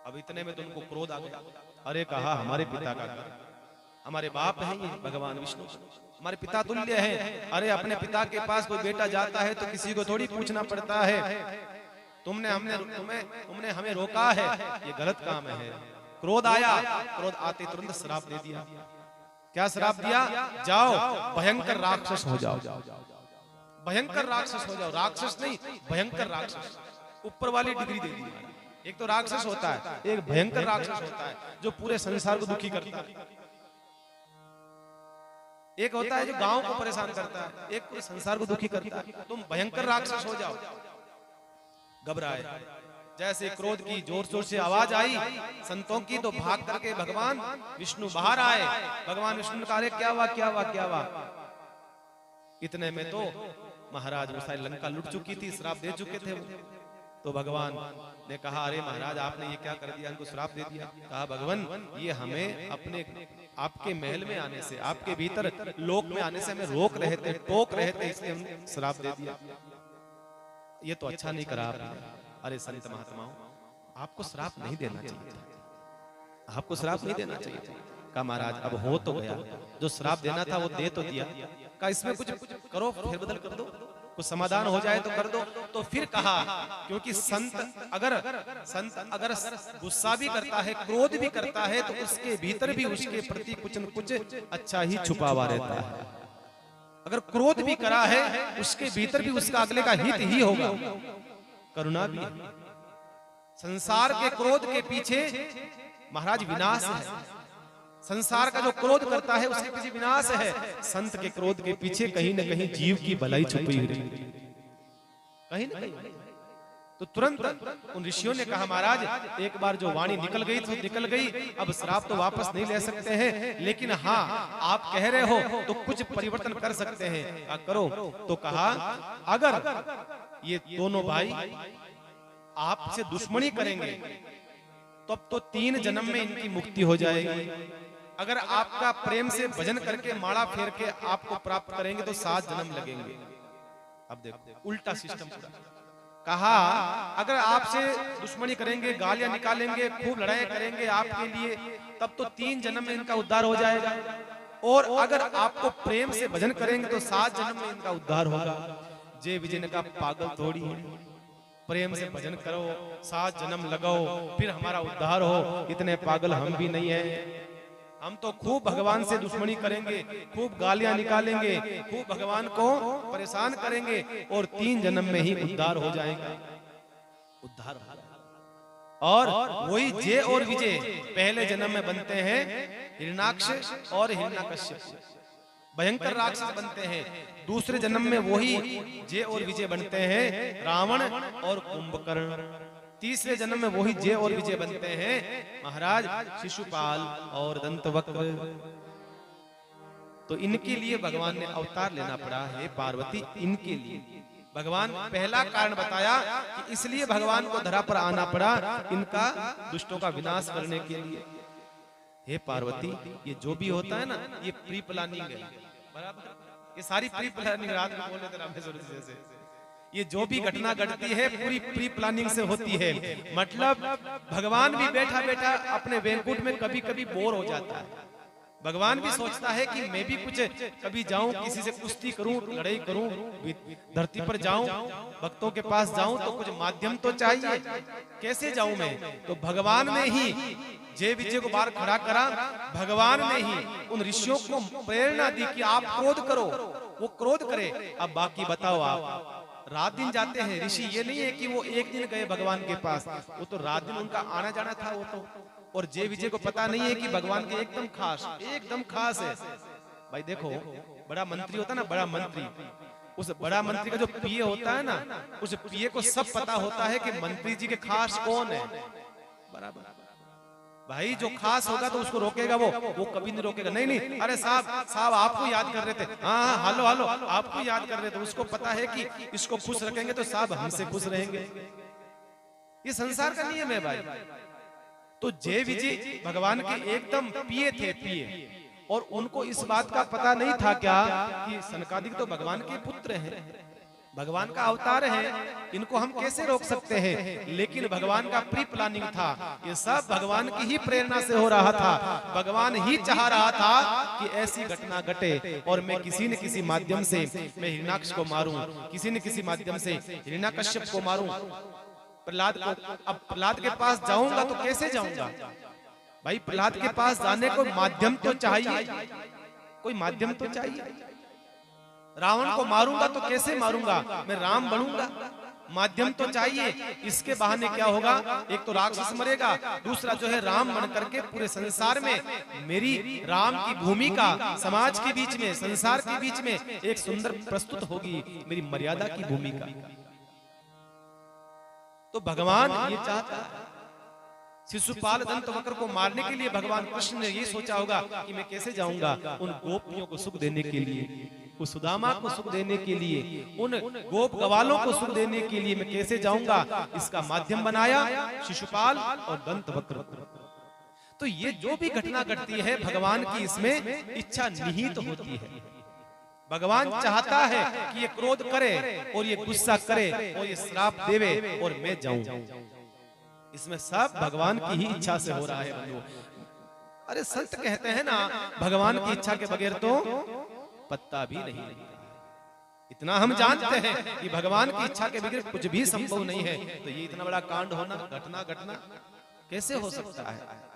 Speaker 1: अब इतने में तुमको क्रोध आ गया। अरे कहा हमारे पिता का घर, हमारे बाप हैं ये भगवान विष्णु, हमारे पिता तुल्य हैं। अरे अपने पिता के पास कोई बेटा जाता है तो किसी को थोड़ी पूछना पड़ता है। तुमने हमें रोका है, ये गलत काम है। क्रोध आया, क्रोध आते तुरंत श्राप दे दिया। क्या श्राप दिया? जाओ भयंकर राक्षस हो जाओ, भयंकर राक्षस हो जाओ। राक्षस नहीं, भयंकर राक्षस, ऊपर वाली डिग्री दे दी। एक तो राक्षस होता है, एक भयंकर राक्षस होता है जो पूरे संसार को दुखी करता है। एक होता है जो गांव को परेशान करता है, एक पूरे संसार को दुखी करता है। तुम भयंकर राक्षस हो जाओ। घबराए, जैसे क्रोध की जोर जोर से आवाज आई संतों की, तो भाग करके भगवान विष्णु बाहर आए। भगवान विष्णु ने कहा, अरे क्या हुआ क्या हुआ क्या हुआ। इतने में तो महाराज वो सारी लंका लुट चुकी थी, श्राप दे चुके थे वो। तो भगवान ने कहा, अरे महाराज आपने ये क्या कर दिया, इनको श्राप दे दिया। कहा, भगवान ये हमें अपने आपके महल में आने से, आपके भीतर लोक में आने से हमें रोक रहे थे, टोक रहे थे, इसलिए हम श्राप दे दिया। ये तो अच्छा नहीं करा आपने। अरे संत महात्माओं, आपको श्राप नहीं देना चाहिए था, आपको श्राप नहीं देना चाहिए था। कहा, महाराज अब हो तो गया, जो श्राप देना था वो दे तो दिया। कहा, इसमें कुछ करो, फेर बदल कर दो, कुछ समाधान हो जाए तो कर दो। तो फिर कहा, क्योंकि संत अगर गुस्सा भी करता है, क्रोध भी करता है, तो उसके भीतर भी उसके प्रति कुछ न कुछ अच्छा ही छुपा हुआ रहता है। अगर क्रोध भी करा है, उसके भीतर भी उसका अगले का हित ही होगा, करुणा भी। संसार के क्रोध के पीछे महाराज विनाश है। संसार का जो क्रोध करता है उसके पीछे विनाश है। संत के क्रोध के पीछे कहीं न कहीं जीव की भलाई छुपी हुई है, कहीं न कहीं। तो तुरंत उन ऋषियों ने कहा, महाराज एक बार जो वाणी निकल गई तो निकल गई, अब श्राप तो वापस नहीं ले सकते हैं, लेकिन हाँ आप कह रहे हो तो कुछ परिवर्तन कर सकते हैं। करो। तो कहा, अगर ये दोनों भाई आपसे दुश्मनी करेंगे तब तो 3 जन्म में इनकी मुक्ति हो जाएगी। अगर आपका प्रेम से भजन करके माला फेर के आपको प्राप्त करेंगे तो 7 जन्म लगेंगे। अब देखो उल्टा सिस्टम पूरा। कहा, अगर आपसे दुश्मनी करेंगे, गालियां निकालेंगे, खूब लड़ाई करेंगे आपके लिए, तब तो 3 जन्म में इनका उद्धार हो जाएगा। और अगर आपको प्रेम से भजन करेंगे तो 7 जन्म में इनका उद्धार होगा। जय विजय ने कहा, पागल थोड़ी है, प्रेम से भजन करो, 7 जन्म लगाओ, फिर हमारा उद्धार हो। इतने पागल हम भी नहीं है। हम तो खूब भगवान से दुश्मनी करेंगे, खूब गालियां निकालेंगे, खूब भगवान को परेशान करेंगे, और 3 जन्म में ही उद्धार हो जाएगा। उद्धार और वही जय और विजय पहले जन्म में बनते हैं हिरण्याक्ष और हिरण्यकश्यप, भयंकर राक्षस बनते हैं। दूसरे जन्म में वही जय और विजय बनते हैं रावण और कुंभकर्ण। तीसरे जन्म में वही जय और विजय बनते हैं महाराज शिशुपाल और दंतवक्र। तो इनके लिए भगवान ने अवतार लेना पड़ा है पार्वती, इनके लिए। भगवान पहला कारण बताया कि इसलिए भगवान को धरा पर आना पड़ा, इनका दुष्टों का विनाश करने के लिए। हे पार्वती, ये जो भी होता है ना, ये प्री प्लानिंग है, बराबर। ये सारी प्री प्लानिंग, रात में बोले थे रामेश्वर जैसे, ये जो भी घटना घटती है पूरी प्री प्लानिंग से होती है। मतलब भगवान भी बैठा बैठा अपने वैकुंठ में कभी कभी बोर हो जाता है। भगवान भी सोचता है कि मैं भी कुछ कभी जाऊं, किसी से कुश्ती करूं, लड़ाई करूं, धरती पर जाऊं, भक्तों के पास जाऊं, तो कुछ माध्यम तो चाहिए। कैसे जाऊं मैं? तो भगवान ने ही जय विजय को बाहर खड़ा करा। भगवान ने ही उन ऋषियों को प्रेरणा दी कि आप क्रोध करो, वो क्रोध करे। अब बाकी बताओ, आप रात दिन जाते हैं ऋषि, ये नहीं है कि वो एक दिन गए भगवान के पास, वो तो रात दिन उनका आना जाना था वो तो। और जय विजय को पता नहीं है कि भगवान के एकदम खास है। भाई देखो, बड़ा मंत्री होता है ना, बड़ा मंत्री, उस बड़ा मंत्री का जो पीए होता है ना, उस पीए को सब पता होता है कि मंत्री जी के खास कौन है, बराबर। भाई जो खास होगा तो उसको रोकेगा वो कभी नहीं रोकेगा। नहीं, अरे साहब आपको याद कर रहे थे, हाँ हेलो आपको याद कर रहे थे। उसको पता है कि इसको खुश रखेंगे तो साहब हमसे खुश रहेंगे। ये संसार का नियम है भाई। तो जय विजय भगवान के एकदम पिए थे, और उनको इस बात का पता नहीं था क्या कि सनकादिक तो भगवान के पुत्र हैं, भगवान का अवतार है, इनको हम कैसे रोक सकते हैं। लेकिन भगवान का प्री प्लानिंग था, ये सब भगवान की ही प्रेरणा से हो रहा था। भगवान ही चाह रहा था कि ऐसी घटना घटे, और मैं किसी न किसी माध्यम से मैं हिरण्याक्ष को मारूं, किसी न किसी माध्यम से हिरण्यकश्यप को मारूं, प्रहलाद को। अब प्रहलाद के पास जाऊंगा तो कैसे जाऊंगा भाई? प्रहलाद के पास जाने को माध्यम तो चाहिए, कोई माध्यम तो चाहिए। रावण को मारूंगा तो कैसे मारूंगा, मैं राम बनूंगा, माध्यम तो चाहिए। इसके बहाने क्या होगा, एक तो राक्षस मरेगा, दूसरा जो है राम बन करके पूरे संसार में मेरी राम की भूमिका समाज के बीच में, संसार के बीच में एक सुंदर प्रस्तुत होगी, मेरी मर्यादा की भूमिका। तो भगवान ये चाहता है। शिशुपाल दंतवक्र को मारने के लिए भगवान कृष्ण ने ये सोचा होगा कि मैं कैसे जाऊंगा उन गोपियों को सुख देने के लिए, उस सुदामा को सुख देने के लिए, उन गोप गवालों को सुख देने के लिए मैं कैसे जाऊंगा। इसका माध्यम बनाया शिशुपाल और दंतवक्र। तो ये जो भी घटना घटती है भगवान की इसमें इच्छा निहित होती है। भगवान चाहता है कि ये क्रोध करे और ये गुस्सा करे और ये श्राप देवे और मैं जाऊं। इसमें सब भगवान की ही इच्छा से हो रहा है बंधु। अरे संत कहते हैं ना, भगवान की इच्छा के बगैर तो पत्ता भी नहीं हिलता। इतना हम जानते हैं कि भगवान की इच्छा के बगैर कुछ भी संभव नहीं है। तो ये इतना बड़ा कांड होना, घटना कैसे हो सकता है।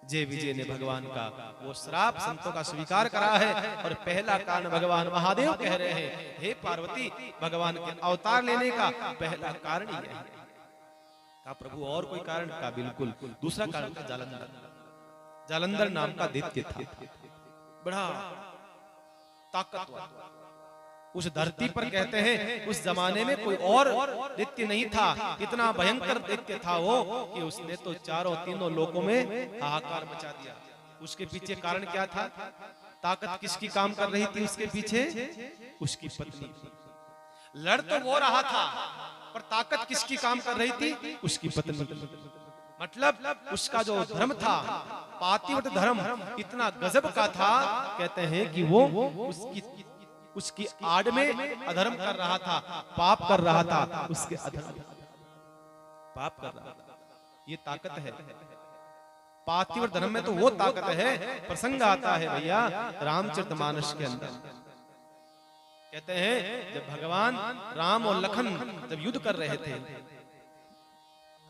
Speaker 1: जय विजय ने भगवान का वो श्राप संतों का स्वीकार करा है और पहला कारण भगवान महादेव कह रहे हैं, हे पार्वती, भगवान के अवतार लेने का पहला कारण ही है। का प्रभु और कोई कारण का? बिल्कुल। दूसरा कारण था जालंधर। जालंधर नाम का दैत्य था, बड़ा ताकतवर। उस धरती पर कहते हैं उस जमाने में कोई और दैत्य नहीं था। इतना भयंकर दैत्य था वो कि उसने तो तीनों लोकों में हाहाकार मचा दिया। उसके पीछे कारण क्या था? ताकत किसकी काम कर रही थी उसके पीछे? उसकी पत्नी। लड़ तो वो रहा था पर ताकत किसकी काम कर रही थी? उसकी पत्नी। मतलब उसका जो धर्म था, पातिव्रत धर्म, इतना गजब का था, कहते हैं कि वो उसकी आड़ में अधर्म कर रहा था, पाप कर रहा था, उसके अधर्म पाप कर रहा था। ये ताकत है। पातिव्रत धर्म में तो वो ताकत है। प्रसंग आता है भैया रामचरितमानस के अंदर, कहते हैं जब भगवान राम और लखन जब युद्ध कर रहे थे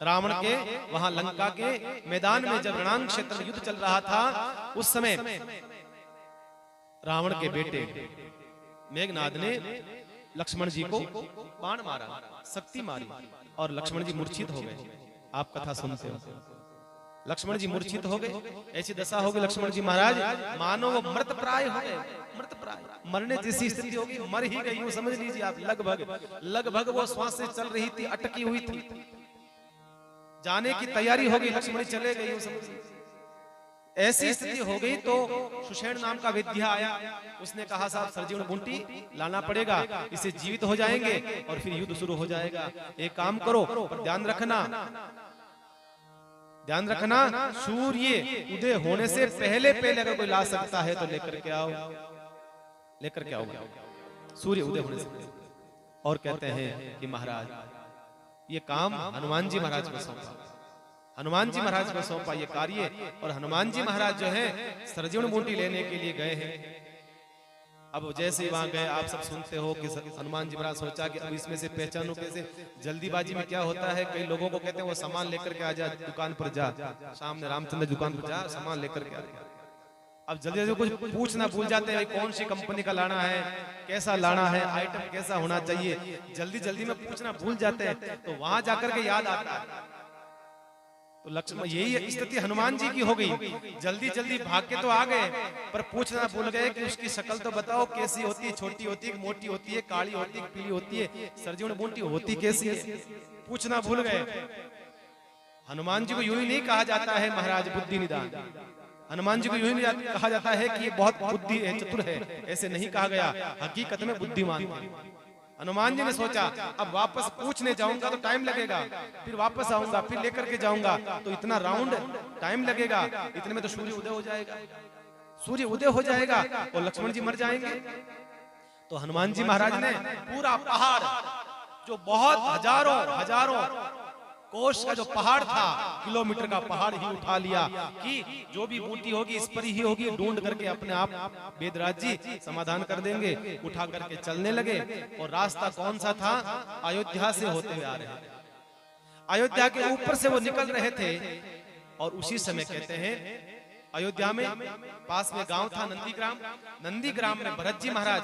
Speaker 1: रावण के, वहां लंका के मैदान में जब रणांग क्षेत्र में युद्ध चल रहा था, उस समय रावण के बेटे मेघनाद ने लक्ष्मण जी को बाण मारा, शक्ति मारी और लक्ष्मण जी मूर्छित हो गए। आप कथा सुनते हो, लक्ष्मण जी मूर्छित हो गए। ऐसी दशा हो गई लक्ष्मण जी महाराज मानो वो मृत प्राय हो गए, मृत प्राय, मरने जैसी स्थिति होगी, मर ही गई वो समझ लीजिए आप। लगभग वो श्वास से चल रही थी, अटकी हुई थी, जाने की तैयारी हो गई, लक्ष्मण चले गई वो समझ। ऐसी स्थिति हो गई तो सुषेण नाम का वैद्य आया, उसने कहा साहब सरजीवन बूटी लाना पड़ेगा, इसे जीवित हो जाएंगे और फिर युद्ध शुरू हो जाएगा। एक काम करो पर ध्यान रखना, सूर्य उदय होने से पहले अगर कोई ला सकता है तो लेकर के आओ, सूर्य उदय होने से। और कहते हैं कि महाराज ये काम हनुमान जी महाराज को सौंपा, हनुमान जी महाराज को सौंपा ये कार्य। और हनुमान जी महाराज जो है सरजीवन बूटी लेने के लिए गए हैं। अब जैसे ही वहां गए, आप सब सुनते हो कि हनुमान जी महाराज सोचा कि अब इसमें से पहचानूं कैसे। जल्दीबाजी में क्या होता है, कई लोगों को कहते हैं वो सामान लेकर के आ जा, दुकान पर जा, सामने रामचंद्र दुकान पर जा, सामान लेकर के आ। अब जल्दी जल्दी कुछ पूछना भूल जाते हैं, कौन सी कंपनी का लाना है, कैसा लाना है, आइटम कैसा होना चाहिए, जल्दी में पूछना भूल जाते हैं। तो वहां जाकर के याद आता है। तो लक्ष्मण यही स्थिति हनुमान जी की हो गई, जल्दी भाग के तो आ गए पर पूछना भूल गए कि उसकी शक्ल तो बताओ कैसी होती है, छोटी होती है, मोटी होती है, काली होती है, पीली होती है, सरजीवन बूटी होती कैसी है, पूछना भूल गए। हनुमान जी को यूं ही नहीं कहा जाता है महाराज बुद्धि निदान, हनुमान जी को यूं ही कहा जाता है कि ये बहुत बुद्धि है, चतुर है, ऐसे नहीं कहा गया, हकीकत में बुद्धिमान थे। हनुमान जी ने सोचा अब वापस पूछने जाऊंगा तो टाइम लगेगा, फिर वापस आऊंगा, फिर लेकर के जाऊंगा तो इतना राउंड टाइम लगेगा, इतने में तो सूर्य उदय हो जाएगा और लक्ष्मण जी मर जाएंगे। तो हनुमान जी महाराज ने पूरा पहाड़, जो बहुत हजारों कोष का जो पहाड़ था, किलोमीटर का पहाड़ ही उठा लिया कि जो भी बूटी होगी इस पर ही होगी, ढूंढ करके अपने आप वेदराज जी समाधान कर देंगे। उठा करके चलने लगे और रास्ता कौन सा था? अयोध्या से होते हुए आ रहे थे, अयोध्या के ऊपर से वो निकल रहे थे। और उसी समय कहते हैं अयोध्या में पास में गांव था नंदीग्राम। नंदीग्राम में भरत जी महाराज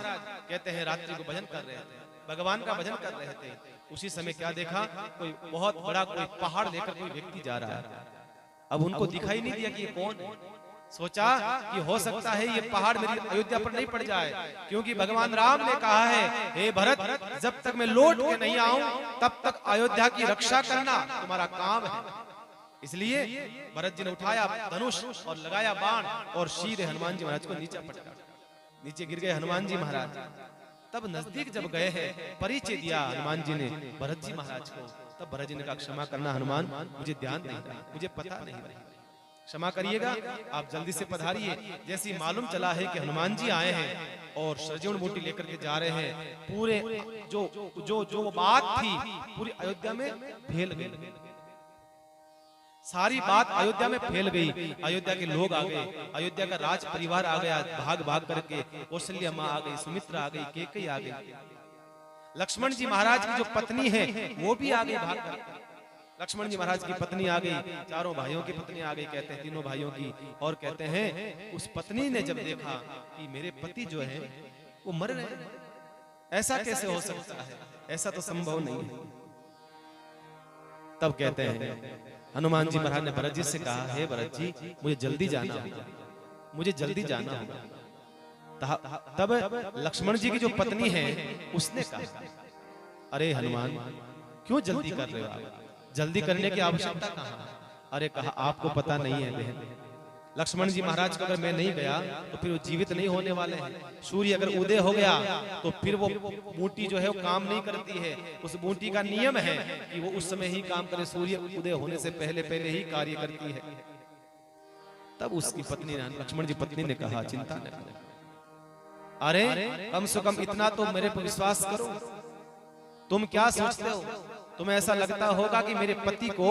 Speaker 1: कहते हैं रात्रि को भजन कर रहे थे, भगवान का भजन कर रहे थे। उसी समय क्या देखा, कोई बहुत बड़ा कोई पहाड़ लेकर कोई व्यक्ति जा रहा है। अब उनको दिखाई नहीं दिया कि ये कौन है। सोचा कि हो सकता है ये पहाड़ मेरी अयोध्या पर नहीं पड़ जाए, क्योंकि भगवान राम ने कहा है, हे भरत, जब तक मैं लौट के नहीं आऊं तब तक अयोध्या की रक्षा करना तुम्हारा काम है। इसलिए भरत जी ने उठाया धनुष और लगाया बाण और सीधे हनुमान जी महाराज को नीचे पटका। नीचे गिर गए हनुमान जी महाराज। तब नजदीक जब गए हैं, परिचय दिया हनुमान जी ने भरत जी महाराज को। तब भरत जी ने कहा, क्षमा करना हनुमान, मुझे ध्यान नहीं रहा, मुझे पता नहीं रहा, क्षमा करिएगा, आप जल्दी से पधारिए। जैसे ही मालूम चला है कि हनुमान जी आए हैं और सरजून बूटी लेकर के जा रहे हैं, पूरे जो जो जो बात थी पूरी अयोध्या में फैल गई। सारी बात अयोध्या में फैल गई। अयोध्या के लोग आ गए, अयोध्या का राज परिवार आ गया भाग भाग करके। कौशल्या माँ आ गई, सुमित्रा आ गई, कैकेयी आ गई, लक्ष्मण जी महाराज की जो पत्नी है वो भी आ गई भाग करके। लक्ष्मण जी महाराज की पत्नी आ गई, चारों भाइयों की पत्नी आ गई, कहते हैं तीनों भाइयों की। और कहते हैं उस पत्नी ने जब देखा कि मेरे पति जो है वो मर रहे हैं, ऐसा कैसे हो सकता है, ऐसा तो संभव नहीं है। तब कहते हैं हनुमान जी महाराज ने भरत जी से कहा, हे भरत जी, मुझे जल्दी जाना होगा, मुझे जल्दी जाना होगा। तब लक्ष्मण जी की जो पत्नी है उसने कहा, अरे हनुमान, क्यों जल्दी कर रहे हो आप, जल्दी करने की आवश्यकता कहाँ। अरे कहा, आपको पता नहीं है बहन, लक्ष्मण जी महाराज को अगर मैं नहीं गया तो फिर वो जीवित नहीं होने वाले हैं। सूर्य अगर उदय हो गया तो फिर वो बूटी जो है वो काम नहीं करती है। उस बूटी का नियम है कि वो उस समय ही काम करे, सूर्य उदय होने से पहले पहले ही कार्य करती है। तब उसकी पत्नी ने, लक्ष्मण जी पत्नी ने कहा, चिंता न करो, अरे कम से कम इतना तो मेरे पर विश्वास करो। तुम क्या सोचते हो, तुम्हें ऐसा लगता होगा कि मेरे पति को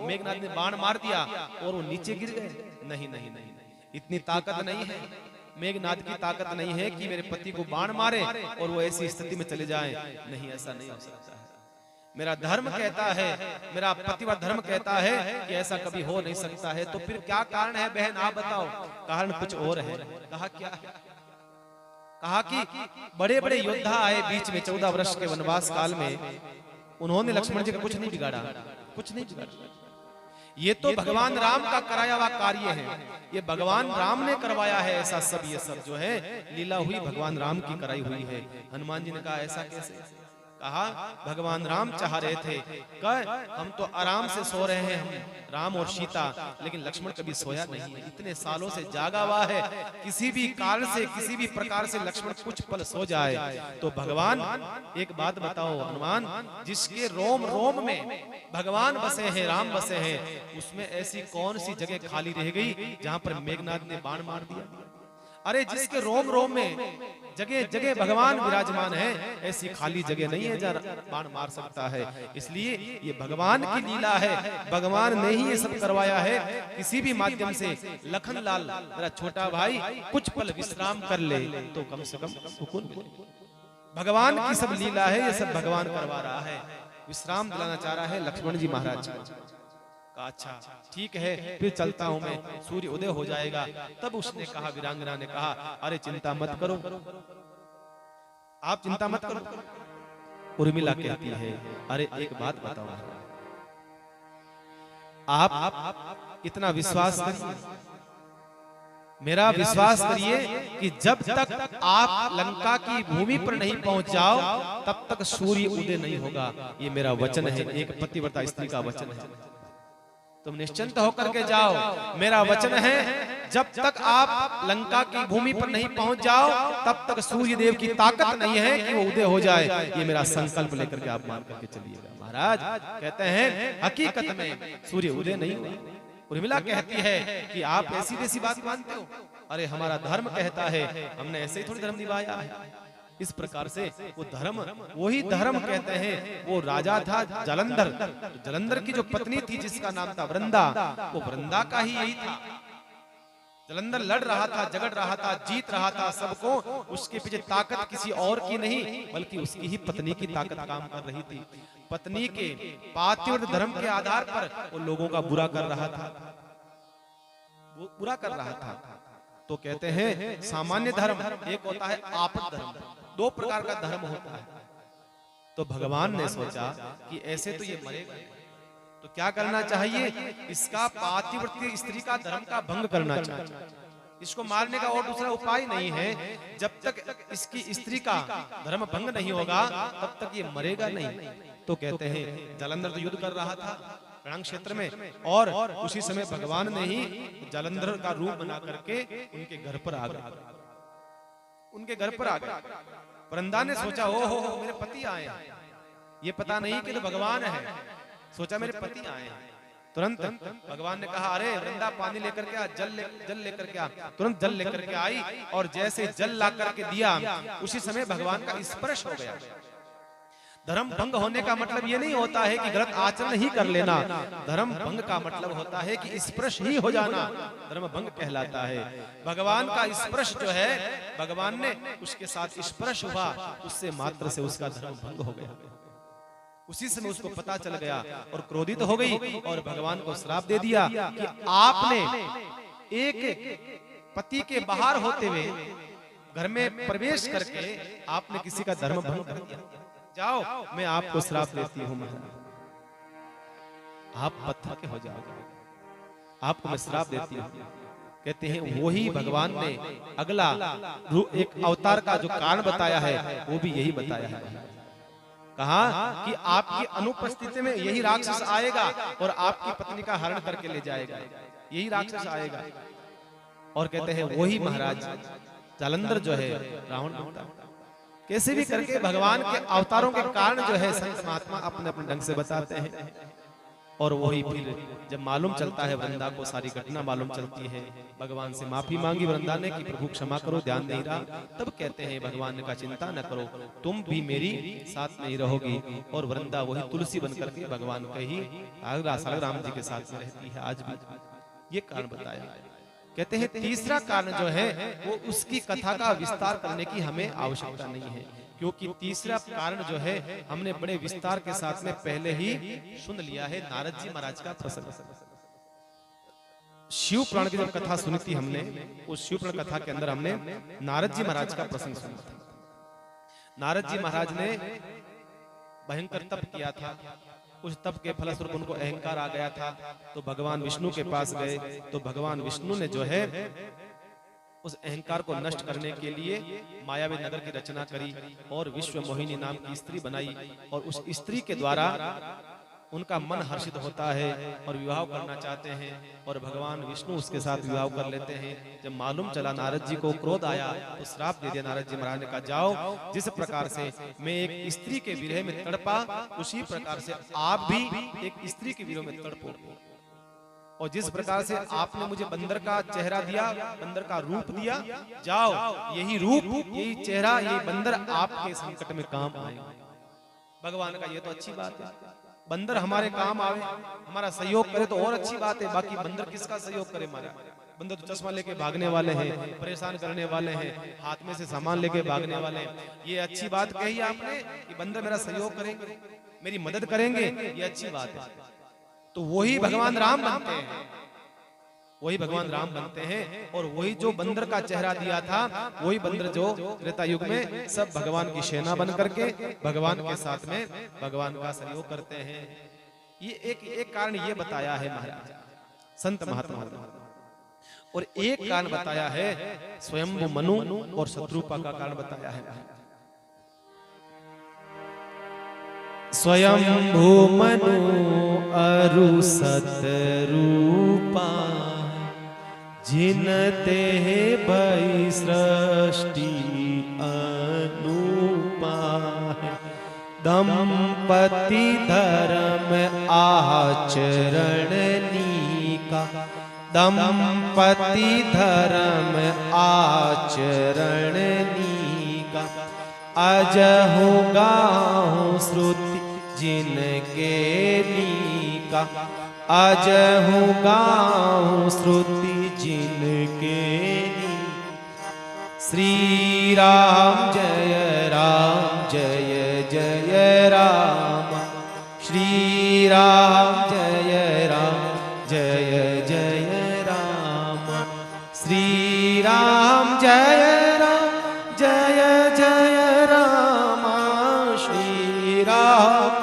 Speaker 1: मेघनाद ने बाण मार दिया और वो नीचे गिर गए। नहीं नहीं नहीं, इतनी ताकत नहीं है, मेघनाद की ताकत नहीं है कि मेरे पति को बाण मारे और वो ऐसी स्थिति में चले जाएं। नहीं, ऐसा नहीं हो सकता है। मेरा धर्म कहता है, मेरा पतिव्रत धर्म कहता है कि ऐसा कभी हो नहीं सकता है। तो फिर क्या कारण है बहन, आप बताओ। कारण कुछ और है। कहा क्या है, कहा कि बड़े बड़े योद्धा आए बीच में 14 वर्ष के वनवास काल में, उन्होंने लक्ष्मण जी का कुछ नहीं बिगाड़ा, कुछ नहीं बिगाड़ा। ये तो भगवान राम का कराया हुआ कार्य है, ये भगवान राम ने करवाया है। ऐसा सब, ये सब जो है लीला हुई भगवान राम की कराई हुई है। हनुमान जी ने कहा, ऐसा कैसे। कहा, भगवान राम चाह रहे थे कि हम तो आराम से सो रहे हैं, हम राम और सीता, लेकिन लक्ष्मण कभी सोया नहीं है, इतने सालों से जागा हुआ है। किसी भी कारण से, किसी भी प्रकार से लक्ष्मण कुछ पल सो जाए तो भगवान, एक बात बताओ हनुमान, जिसके रोम रोम में भगवान बसे हैं, राम बसे हैं, उसमें ऐसी कौन सी जगह खाली रह गई जहां पर मेघनाद ने बाण मार दिया। अरे जिसके रोम रोम में जगह जगह भगवान विराजमान है, ऐसी खाली जगह नहीं है जहाँ बाण मार सकता है। इसलिए ये भगवान की लीला है, भगवान ने ही ये सब करवाया है। किसी भी माध्यम से लखन लाल, मेरा छोटा भाई, कुछ पल विश्राम कर ले तो कम से कम सुकून मिले। भगवान की सब लीला है, ये सब भगवान करवा रहा है। विश्राम दिलाना चाह रहा है लक्ष्मण जी महाराज को। अच्छा ठीक है, फिर चलता हूं मैं, सूर्य उदय हो जाएगा। तब उसने कहा, वीरांगना ने कहा, अरे चिंता मत करो, आप चिंता मत करो। उर्मिला कहती है, अरे एक बात बताओ, आप इतना विश्वास करिए, मेरा विश्वास करिए कि जब तक आप लंका की भूमि पर नहीं पहुंच जाओ तब तक सूर्य उदय नहीं होगा। ये मेरा वचन है, एक पतिव्रता स्त्री का वचन है। तुम निश्चिंत होकर के जाओ, मेरा वचन है, जब तक आप लंका की भूमि पर नहीं पहुंच जाओ तब तक सूर्य देव की ताकत नहीं है कि वो उदय हो जाए। ये मेरा संकल्प लेकर के आप मान करके चलिएगा। महाराज कहते हैं, हकीकत में सूर्य उदय नहीं हुआ। उर्मिला कहती है कि आप ऐसी वैसी बात मानते हो, अरे हमारा धर्म कहता है, हमने ऐसे ही थोड़ी धर्म निभाया है। इस प्रकार से वो धर्म, वही धर्म कहते हैं। वो राजा था जालंधर, जालंधर की जो पत्नी थी जिसका नाम था वृंदा, वो वृंदा का ही यही था। जालंधर लड़ रहा था, झगड़ रहा था, जीत रहा था सबको। उसके पीछे ताकत किसी और की नहीं बल्कि उसकी ही पत्नी की ताकत काम कर रही थी। पत्नी के पातिव्रत धर्म के आधार पर वो लोगों का बुरा कर रहा था। वो बुरा कर रहा था। तो कहते हैं सामान्य धर्म एक होता है आपद धर्म, दो प्रकार का धर्म होता है। तो भगवान ने सोचा कि ऐसे तो ये मरेगा, तो क्या करना चाहिए, इसका पातिव्रत्य स्त्री का धर्म का भंग करना चाहिए। इसको मारने का और दूसरा उपाय नहीं है। जब तक इसकी स्त्री का धर्म भंग नहीं होगा तब तक ये मरेगा नहीं। तो कहते हैं जालंधर तो युद्ध कर रहा था रण क्षेत्र में, और उसी समय भगवान ने ही जालंधर का रूप बना करके उनके घर पर आ गए, उनके घर पर आ गए। वृंदा ने सोचा ओ हो मेरे पति आए हैं, ये पता नहीं कि तो भगवान है। सोचा मेरे पति आए हैं, तुरंत भगवान ने कहा अरे वृंदा पानी लेकर के आ, जल लेकर के आ। तुरंत जल लेकर के आई और जैसे जल ला करके दिया उसी समय भगवान का स्पर्श हो गया। धर्म भंग होने का मतलब ये नहीं होता है कि गलत आचरण ही कर लेना, धर्म भंग का मतलब होता है कि स्पर्श ही हो जाना धर्म भंग कहलाता है। भगवान का स्पर्श जो है, भगवान ने उसके साथ स्पर्श हुआ, उससे मात्र से उसका धर्म भंग हो गया। उसी समय उसको पता चल गया और क्रोधित हो गई और भगवान को श्राप दे दिया कि आपने एक पति के बाहर होते हुए घर में प्रवेश करके आपने किसी का धर्म भंग कर दिया। जाओ मैं आपको श्राप देती हूँ महाराज, आप पत्थर के हो जाओगे, आपको मैं श्राप देती हूँ। कहते हैं वही भगवान ने अगला एक अवतार का जो कारण बताया है वो भी यही बताया है। कहा कि आपकी अनुपस्थिति में यही राक्षस आएगा और आपकी पत्नी का हरण करके ले जाएगा, यही राक्षस आएगा। और कहते हैं वही महाराज जालंधर जो है रावण बनता है। कैसे भी करके भगवान के अवतारों के कारण जो है संत महात्मा अपने अपने ढंग से बताते हैं। और वही फिर जब मालूम चलता है वृंदा को, सारी घटना मालूम चलती है, भगवान से माफी मांगी वृंदा ने कि प्रभु क्षमा करो, ध्यान नहीं रहा। तब कहते हैं भगवान ने कहा चिंता न करो, तुम भी मेरी साथ नहीं रहोगी। और वृंदा वही तुलसी बनकर के भगवान के ही राम जी के साथ में रहती है आज भी। ये कारण बताया। कहते हैं तीसरा कारण जो है वो उसकी कथा का विस्तार करने की हमें आवश्यकता नहीं है, क्योंकि तीसरा कारण जो है हमने बड़े विस्तार के साथ में पहले ही सुन लिया है। नारद जी महाराज का प्रसंग, शिव पुराण की जब कथा सुनी थी हमने, उस शिव पुराण कथा के अंदर हमने नारद जी महाराज का प्रसंग सुना था। नारद जी महाराज ने भयंकर तप किया था, उस तप के फलस्वरूप उनको अहंकार आ गया था। तो भगवान विष्णु के पास गए, तो भगवान विष्णु ने जो है उस अहंकार को नष्ट करने के लिए मायावी नगर की रचना करी और विश्व मोहिनी नाम की स्त्री बनाई। और उस स्त्री के द्वारा उनका मन हर्षित होता है और विवाह करना चाहते हैं, और भगवान विष्णु उसके साथ विवाह कर लेते हैं। जब मालूम चला नारद जी को क्रोध आया तो श्राप दे दिया। नारद जी महाराज ने कहा जाओ, जिस प्रकार से मैं एक स्त्री के विरह में तड़पा उसी प्रकार से आप भी एक स्त्री के विरह में तड़पो। और जिस प्रकार से आपने मुझे बंदर का चेहरा दिया, बंदर का रूप दिया, जाओ यही रूप, यही चेहरा, यही बंदर आपके संकट में काम आएगा। भगवान का ये तो अच्छी बात है, बंदर हमारे काम आवे, हमारा सहयोग करे तो और अच्छी बात है। बाकी बंदर किसका सहयोग करे हमारा? बंदर तो चश्मा लेके भागने वाले हैं, परेशान करने वाले हैं, हाथ में से सामान लेके भागने वाले हैं। ये अच्छी बात कही आपने कि बंदर मेरा सहयोग करेंगे, मेरी मदद करेंगे, ये अच्छी बात है। तो वही भगवान राम बनते हैं, वही भगवान राम बनते हैं। और वही जो बंदर का चेहरा दिया था, वही बंदर जो त्रेता युग में सब भगवान की सेना बन करके भगवान के साथ में भगवान का सहयोग करते हैं। ये एक कारण ये बताया है महाराज संत महात्मा। और एक कारण बताया है स्वयंभू मनु और शत्रुपा का कारण बताया है। स्वयंभू मनु अरु सतरूपा, जिनते भई सृष्टि अनुपा। दंपति धर्म आचरणनीका, दंपति धर्म आचरणनीका। अजहु गाहु श्रुति जिनके नीका, अजहु गाहु श्रुति जिनके नीका। श्री राम जय जय राम, श्री राम जय जय राम। श्री राम जय राम जय जय राम श्री राम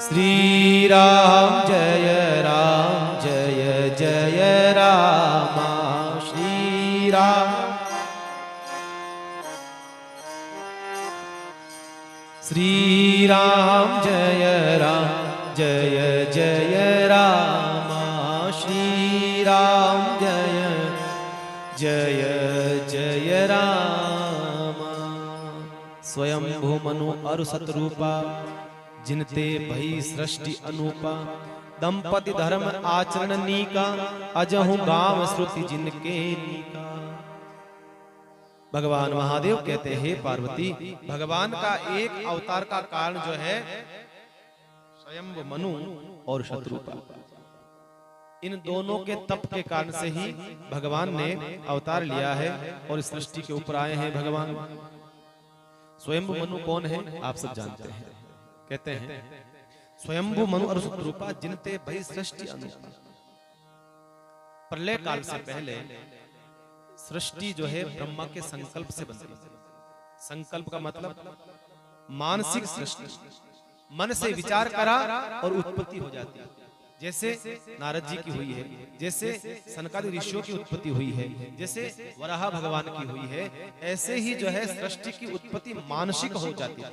Speaker 1: श्री राम जय जय राम श्री राम श्री राम जय जय राम श्री राम जय जय राम। स्वयं भूमनु अरु सतरूपा जिनते भई सृष्टि अनूपा दंपति धर्म आचरण नीका अजहु गांव श्रुति जिनके नीका। भगवान महादेव कहते हैं पार्वती भगवान का एक अवतार का कारण जो है स्वयं मनु और शत्रुपा, इन दोनों के तप के कारण से ही भगवान ने अवतार लिया है और इस सृष्टि के ऊपर आए हैं भगवान। स्वयं मनु कौन है आप सब जानते हैं। कहते हैं स्वयंभू मनु और शत्रुपा जिनते भई सृष्टि अनूपा। प्रलय काल से पहले सृष्टि जो है ब्रह्मा के संकल्प से बनती है। संकल्प का मतलब मानसिक सृष्टि, मन से विचार करा और उत्पत्ति हो जाती है। जैसे नारद जी की हुई है, जैसे सनकादि ऋषियों की उत्पत्ति हुई है, जैसे वराह भगवान की हुई है, ऐसे ही जो है सृष्टि की उत्पत्ति मानसिक हो जाती है।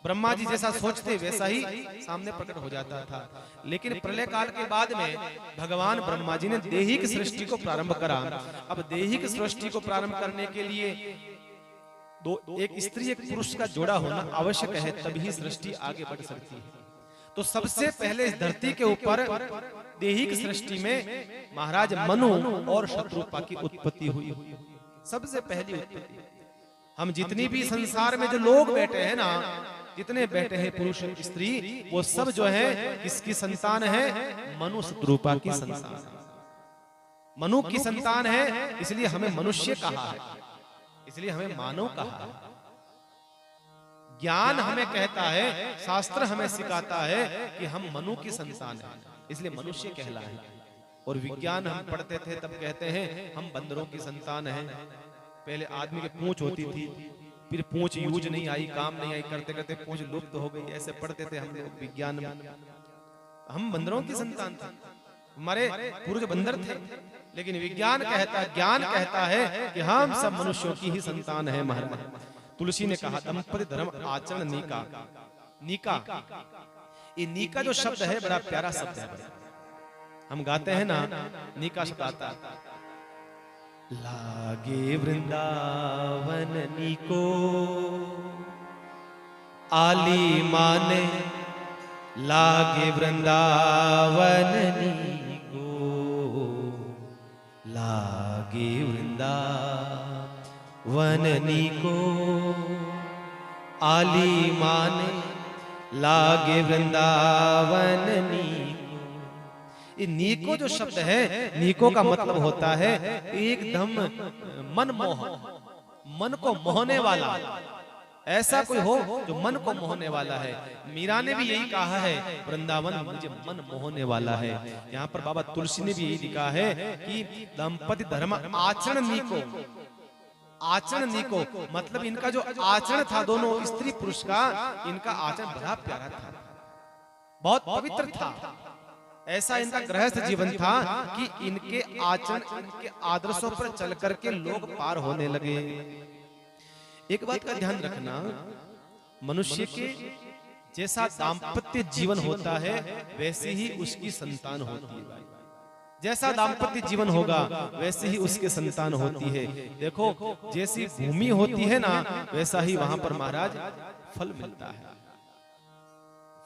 Speaker 1: ब्रह्मा जी जैसा सोचते वैसा ही सामने प्रकट हो जाता था। लेकिन प्रलय काल के बाद में भगवान ब्रह्मा जी ने दैहिक सृष्टि को प्रारंभ करा। अब दैहिक सृष्टि को प्रारंभ करने के लिए एक स्त्री एक पुरुष का जोड़ा होना आवश्यक है, तभी सृष्टि आगे बढ़ सकती है। तो सबसे पहले इस धरती के ऊपर दैहिक सृष्टि में महाराज मनु और शत्रुपा की उत्पत्ति हुई। सबसे पहली उत्पत्ति। हम जितनी भी संसार में जो लोग बैठे हैं ना, जितने बैठे हैं पुरुष स्त्री, वो सब जो है किसकी संतान है? मनु शत्रुपा की संतान। मनु की संतान है, इसलिए हमें मनुष्य कहा है, इसलिए हमें मानव कहा है। ज्ञान हमें कहता है, शास्त्र हमें सिखाता है कि हम मनु की संतान है, इसलिए मनुष्य कहलाए। और विज्ञान हम पढ़ते थे तब कहते हैं हम बंदरों की संतान हैं। पहले आदमी की पूंछ होती थी, फिर पूंछ यूज नहीं आई, काम नहीं आई, करते करते पूंछ लुप्त हो गई। ऐसे पढ़ते थे हम लोग विज्ञान में। हम बंदरों की संतान थे, हमारे पूर्वज बंदर थे। लेकिन विज्ञान कहता, ज्ञान कहता है कि हम सब मनुष्यों की ही संतान है। महाराज तुलसी ने कहा दंपति धर्म आचरण नीका। नीका, ये नीका जो शब्द है बड़ा प्यारा शब्द है। हम गाते हैं ना, नीका शब्द आता है, लागे वृंदावन नीको आली माने, लागे वृंदावन नीको, लागे वृंदावन नीको आली माने, लागे वृंदावन नीको। ये नीको जो शब्द है, नीको का मतलब होता है एकदम मनमोह, मन को मोहने वाला। ऐसा कोई हो जो मन को मोहने वाला है। मीरा ने भी यही कहा है, वृंदावन मुझे मन मोहने वाला है। यहाँ पर बाबा तुलसी ने भी यही लिखा है कि दंपति धर्म आचरण नीको। आचरण नीको मतलब इनका जो आचरण था दोनों स्त्री पुरुष का, इनका आचरण बड़ा प्यारा था, बहुत पवित्र था। ऐसा इनका गृहस्थ जीवन था कि इनके आचरण, इनके आदर्शों पर चल करके लोग पार होने लगे। एक बात का ध्यान रखना, मनुष्य के जैसा दाम्पत्य जीवन होता है वैसे ही उसकी संतान होती है। जैसा दाम्पत्य जीवन होगा वैसे ही उसके संतान होती है। देखो जैसी भूमि होती है ना, वैसा ही वहां पर महाराज फल मिलता है।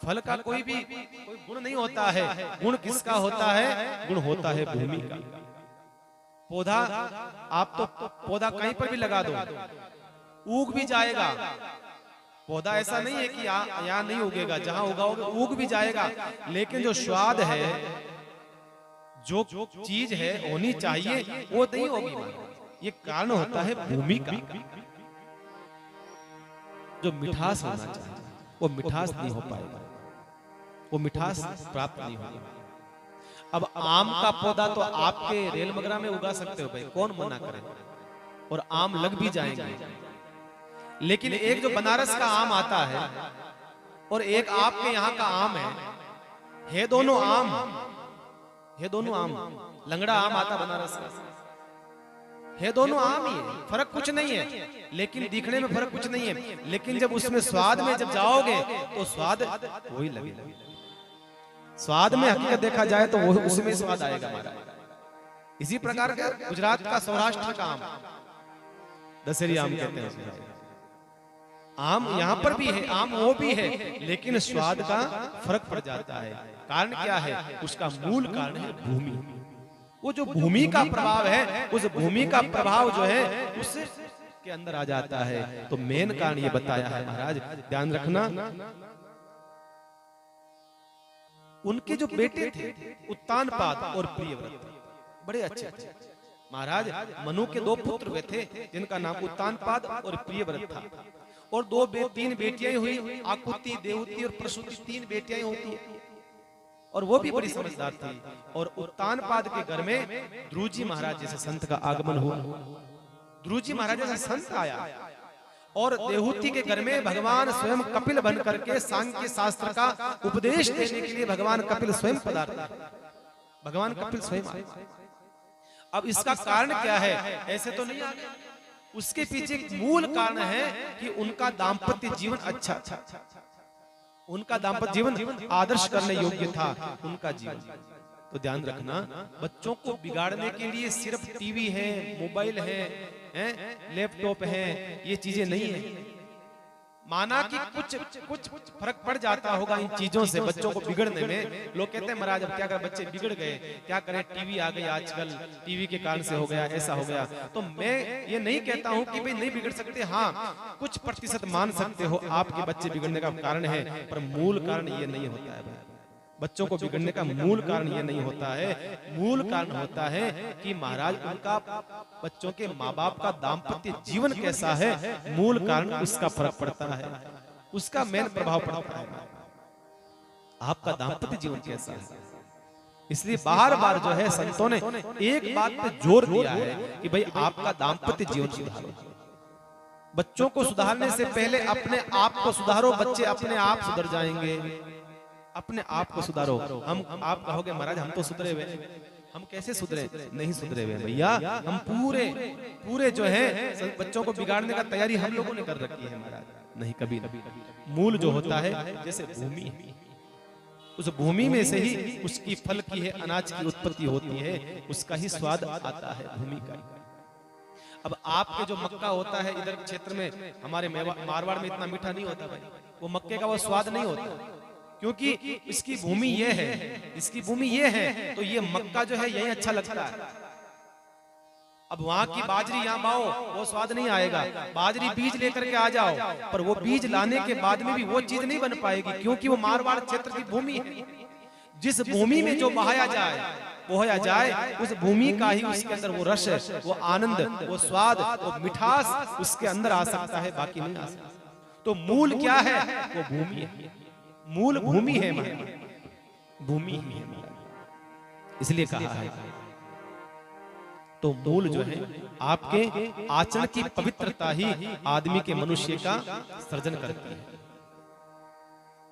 Speaker 1: फल का कोई गुण नहीं होता है। गुण किसका होता है? गुण होता है भूमि का। पौधा, आप तो पौधा कहीं पर भी लगा दो, उग भी जाएगा। पौधा ऐसा नहीं है कि यहाँ नहीं उगेगा, जहां उगाओगे उग भी जाएगा। लेकिन जो स्वाद है, जो चीज है होनी चाहिए, वो नहीं होगी। ये कारण होता है भूमि का। जो मिठास होना चाहिए वो मिठास नहीं हो पाएगा, वो मिठास प्राप्त नहीं होगी। अब आम का पौधा तो आपके रेल मगरा में उगा सकते हो भाई, कौन मना करे, और आम लग भी जाएंगे। लेकिन एक जो बनारस का आम आता है और एक आपके यहाँ का आम है दोनों आम, है दोनों आम। लंगड़ा आम आता बनारस का, है दोनों आम ही है, फर्क कुछ नहीं है, लेकिन दिखने में फर्क कुछ नहीं है, लेकिन जब उसमें स्वाद में जब जाओगे तो स्वाद वही लगेगा। स्वाद में हकीकत देखा जाए तो वो उसमें स्वाद आएगा हमारा। इसी प्रकार का गुजरात का सौराष्ट्र का आम दशहरी आम कहते हैं उसमें। आम यहाँ पर भी है, आम वो भी है, लेकिन स्वाद का फर्क पड़ जाता है। कारण क्या है? उसका मूल कारण है भूमि। वो जो भूमि का प्रभाव है, उस भूमि का प्रभाव जो है उससे के अंदर आ जाता है। तो मेन कारण ये बताया है महाराज, ध्यान रखना। उनके जो बेटे थे उत्तानपाद और प्रियव्रत, बड़े अच्छे थे महाराज। मनु के 2 पुत्र हुए थे जिनका नाम उत्तानपाद और प्रियव्रत था, और 3 बेटियां हुई, आकुति, देवहूति और प्रसूति, 3 बेटियां होती है, और वो भी बड़ी समझदार थी। और उत्तानपाद के घर में ध्रुवजी महाराज जैसे संत का आगमन हुआ। ध्रुवजी महाराज जैसा संत आया, और देवहूति के घर में भगवान स्वयं कपिल बन करके सांख्य शास्त्र का उपदेश देने के लिए भगवान कपिल स्वयं पधारे। भगवान कपिल स्वयं आए। अब इसका कारण क्या है? ऐसे तो नहीं आ गया, उसके पीछे एक मूल कारण है कि उनका दाम्पत्य जीवन अच्छा था, उनका दाम्पत्य जीवन आदर्श करने योग्य था उनका जीवन। तो ध्यान रखना, बच्चों को बिगाड़ने के लिए सिर्फ टीवी है, मोबाइल है, लैपटॉप है, ये चीजें नहीं है। माना कि कुछ फर्क पड़ जाता होगा इन चीजों से बच्चों को बिगड़ने में। लोग कहते हैं महाराज अब क्या करें, बच्चे बिगड़ गए, क्या करें, टीवी आ गई आजकल, टीवी के कारण से हो गया, ऐसा हो गया। तो मैं ये नहीं कहता हूं कि भाई नहीं बिगड़ सकते, हाँ कुछ प्रतिशत मान सकते हो आपके बच्चे बिगड़ने का कारण है, पर मूल कारण ये नहीं होता है भाई। बच्चों को बिगड़ने का मूल कारण ये नहीं होता है। मूल कारण होता है कि महाराज उनका बच्चों के माँ बाप का दाम्पत्य जीवन कैसा है, मूल कारण उसका फर्क पड़ता है, उसका मेन प्रभाव पड़ता है आपका दाम्पत्य जीवन कैसा है। इसलिए बार बार जो है संतों ने एक बात पे जोर दिया है कि भाई आपका दाम्पत्य जीवन सुधारो। बच्चों को सुधारने से पहले अपने आप को सुधारो, बच्चे अपने आप सुधर जाएंगे। अपने आप को सुधारो। हम आप कहोगे महाराज हम तो सुधरे हुए, हम कैसे सुधरे? नहीं सुधरे हुए भैया, हम पूरे जो है बच्चों को बिगाड़ने का तैयारी हम लोगों ने कर रखी है महाराज। नहीं, कभी नहीं। मूल जो होता है जैसे भूमि, उस भूमि में से ही उसकी फल की है, अनाज की उत्पत्ति होती है, उसका ही स्वाद आता है भूमि का। अब आपके जो मक्का होता है इधर क्षेत्र में, हमारे मारवाड़ में इतना मीठा नहीं होता भाई, वो मक्के का वो स्वाद नहीं होता, क्योंकि इसकी भूमि ये है, इसकी भूमि ये है, तो ये मक्का जो है यही अच्छा लगता है। अब वहां की बाजरी यहाँ बाओ, वो स्वाद नहीं आएगा। बाजरी बीज लेकर के आ जाओ, पर वो बीज लाने के बाद में भी वो चीज नहीं बन पाएगी, क्योंकि वो मारवाड़ क्षेत्र की भूमि है। जिस भूमि में जो बहाया जाए, बोया जाए, उस भूमि का ही उसके अंदर वो रस, वो आनंद, वो स्वाद, वो मिठास उसके अंदर आ सकता है, बाकी नहीं आ सकता। तो मूल क्या है? वो भूमि है। मूल भूमि है, भूमि ही है, इसलिए कहा है। तो मूल जो है आपके आचरण की पवित्रता ही आदमी के, मनुष्य का सृजन करती है।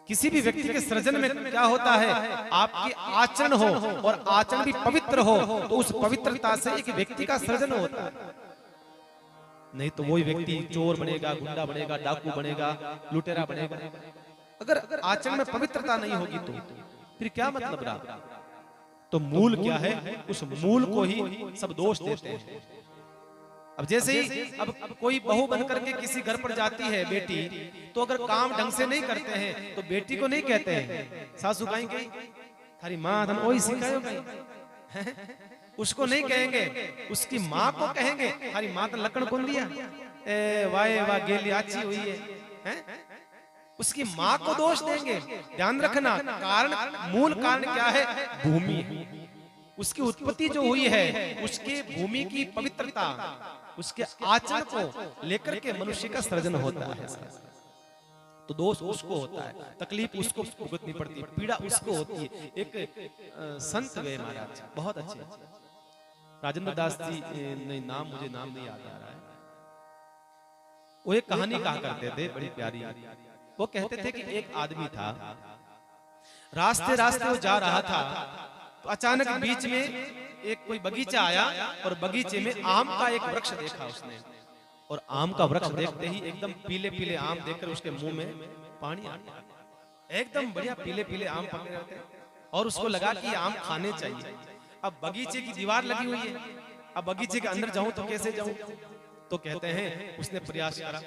Speaker 1: किसी भी व्यक्ति के सृजन में क्या होता है? आपकी आचरण हो और आचरण भी पवित्र हो, तो उस पवित्रता से एक व्यक्ति का सृजन होता है। नहीं तो वही व्यक्ति चोर बनेगा, गुंडा बनेगा, डाकू बनेगा, लुटेरा बनेगा। अगर आचरण में पवित्रता नहीं होगी तो फिर क्या मतलब रहा? तो मूल क्या है? उस मूल को ही सब दोष देते हैं। अब जैसे ही अब कोई बहू बनकर के किसी घर पर जाती है बेटी, तो अगर काम ढंग से नहीं करते हैं तो बेटी को नहीं कहते हैं सासू गाई गई, थारी माँ धन वही सिखायो गई, उसको नहीं कहेंगे, उसकी माँ को कहेंगे थारी माँ तो लकड़ कौन दिया, वाह वाह गेली अच्छी हुई है, उसकी माँ को दोष देंगे। ध्यान रखना, कारण, मूल कारण क्या है? भूमि। उसकी उत्पत्ति जो हुई है, उसके भूमि की पवित्रता, उसके आचरण को लेकर के मनुष्य का सृजन होता है। तो दोष उसको होता है, तकलीफ उसको भुगतनी पड़ती है, पीड़ा उसको होती है। एक संत वे महाराज बहुत अच्छे, राजेंद्र दास जी नहीं, मुझे नाम नहीं याद आ रहा है। वो एक कहानी कहा करते थे बड़ी प्यारी। वो कहते थे कि एक आदमी था, रास्ते रास्ते वो जा रहा था, तो अचानक बीच में एक कोई बगीचा आया और बगीचे में आम का एक वृक्ष देखा उसने। और आम का वृक्ष देखते ही एकदम पीले पीले आम देखकर उसके मुंह में पानी आ गया। एकदम बढ़िया पीले पीले आम पके रहते और उसको लगा कि आम खाने चाहिए। अब बगीचे की दीवार लगी हुई है, अब बगीचे के अंदर जाऊं तो कैसे जाऊं? तो कहते हैं उसने प्रयास करा।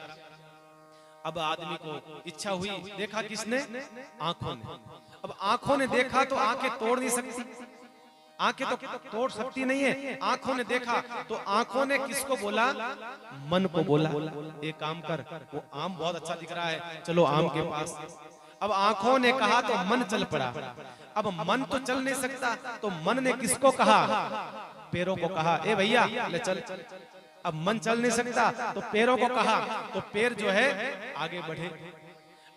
Speaker 1: अब आदमी को इच्छा हुई, देखा किसने? आंखों ने। अब आंखों ने देखा तो आंखें तोड़ नहीं सकती, आंखें तो तोड़ सकती नहीं है। आंखों ने देखा तो आंखों ने किसको बोला? मन को बोला, एक काम कर, वो आम बहुत अच्छा दिख रहा है, चलो आम के पास। अब आंखों ने कहा तो मन चल पड़ा। अब मन तो चल नहीं सकता, तो मन ने किसको कहा? पैरों को कहा, ए भैया ले चल। अब मन चल नहीं सकता तो पैरों को कहा, तो पैर जो है आगे बढ़े।